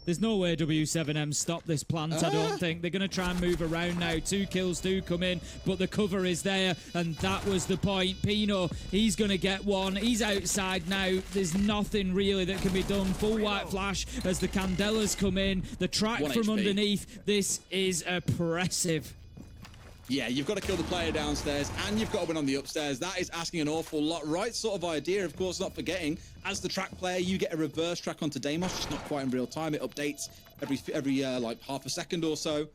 There's no way W7M stop this plant, I don't think. They're going to try and move around now. 2 kills do come in, but the cover is there, and that was the point. Pino, he's going to get one. He's outside now. There's nothing really that can be done. Full white flash as the Candelas come in. The track from HP. underneath. This is oppressive. Yeah, you've got to kill the player downstairs and you've got to win on the upstairs. That is asking an awful lot. Right sort of idea, of course, not forgetting. As the track player, you get a reverse track onto Deimos, just not quite in real time. It updates every like half a second or so.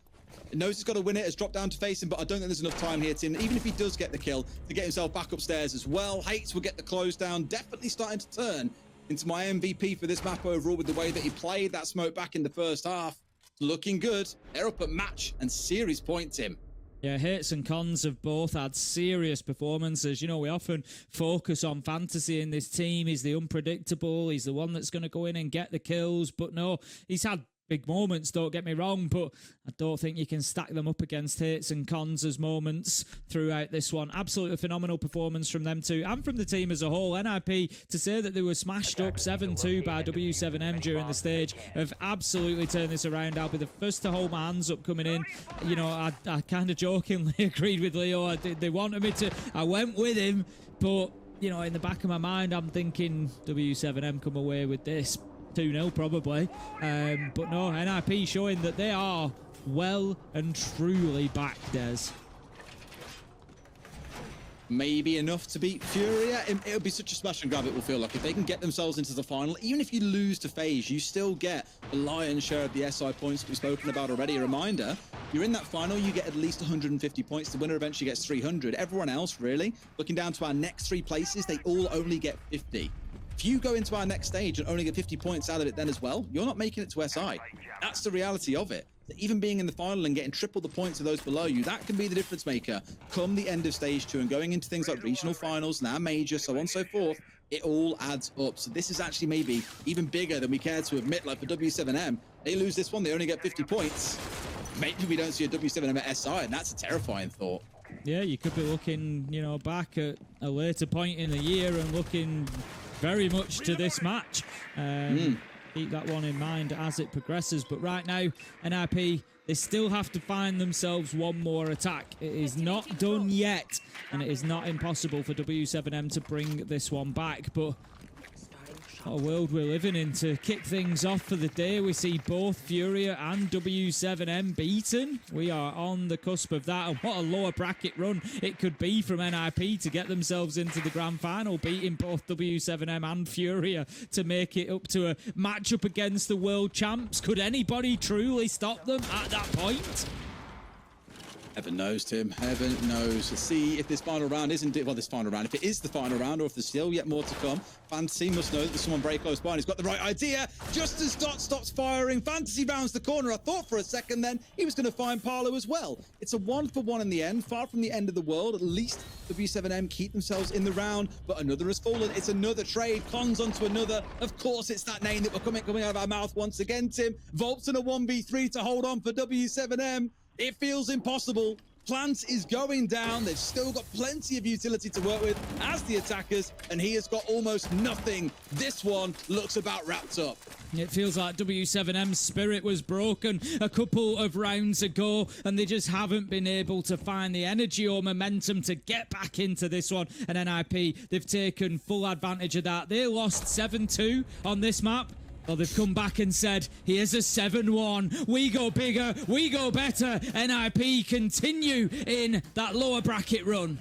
It knows he's got to win it, has dropped down to face him, but I don't think there's enough time here, Tim. Even if he does get the kill, to get himself back upstairs as well. Hates will get the close down, definitely starting to turn into my MVP for this map overall with the way that he played that smoke back in the first half. Looking good. They're up at match and series point, Tim. Yeah, Hates and Cons have both had serious performances. You know, we often focus on Fantasy in this team. He's the unpredictable. He's the one that's going to go in and get the kills. But no, he's had big moments, don't get me wrong, but I don't think you can stack them up against Hates and Cons as moments throughout this one. Absolutely phenomenal performance from them two and from the team as a whole. NIP, to say that they were smashed up 7-2 by W7M during the stage, have absolutely turned this around. I'll be the first to hold my hands up coming in. You know, I kind of jokingly agreed with Leo. They wanted me to. I went with him, but, you know, in the back of my mind, I'm thinking W7M come away with this 2-0 probably, but no, NIP showing that they are well and truly back, Des. Maybe enough to beat Furia. It'll be such a smash and grab, it will feel like. If they can get themselves into the final, even if you lose to FaZe, you still get the lion's share of the SI points that we've spoken about already. A reminder, you're in that final, you get at least 150 points. The winner eventually gets 300. Everyone else, really, looking down to our next 3 places, they all only get 50. If you go into our next stage and only get 50 points out of it then as well, you're not making it to SI. That's the reality of it. Even being in the final and getting triple the points of those below you, that can be the difference maker come the end of stage 2 and going into things like regional finals, now major, so on and so forth. It all adds up. So this is actually maybe even bigger than we care to admit. Like for W7M, they lose this one, they only get 50 points. Maybe we don't see a W7M at SI, and that's a terrifying thought. Yeah, you could be looking, you know, back at a later point in the year and looking very much to this match. Keep that one in mind as it progresses. But right now, NIP, they still have to find themselves one more attack. It is not done yet, and it is not impossible for W7M to bring this one back. But What a world we're living in. To kick things off for the day, we see both Furia and w7m beaten. We are on the cusp of that, and what a lower bracket run it could be from NIP to get themselves into the grand final, beating both w7m and Furia to make it up to a matchup against the world champs. Could anybody truly stop them at that point? Heaven knows, Tim. Heaven knows. To see if this final round isn't it. Well, this final round, if it is the final round, or if there's still yet more to come. Fantasy must know that there's someone very close by and he's got the right idea. Just as Dot stops firing, Fantasy rounds the corner. I thought for a second then he was going to find Parlo as well. It's a 1-for-1 in the end, far from the end of the world. At least w7m keep themselves in the round, but another has fallen. It's another trade. Cons onto another. Of course, it's that name that we're coming out of our mouth once again, Tim. Volts in a 1v3 to hold on for w7m. It feels impossible. Plant is going down. They've still got plenty of utility to work with as the attackers, and he has got almost nothing. This one looks about wrapped up. It feels like w7m's spirit was broken a couple of rounds ago, and they just haven't been able to find the energy or momentum to get back into this one. And NIP, they've taken full advantage of that. They lost 7-2 on this map. Well, they've come back and said, here's a 7-1. We go bigger, we go better. NIP continue in that lower bracket run.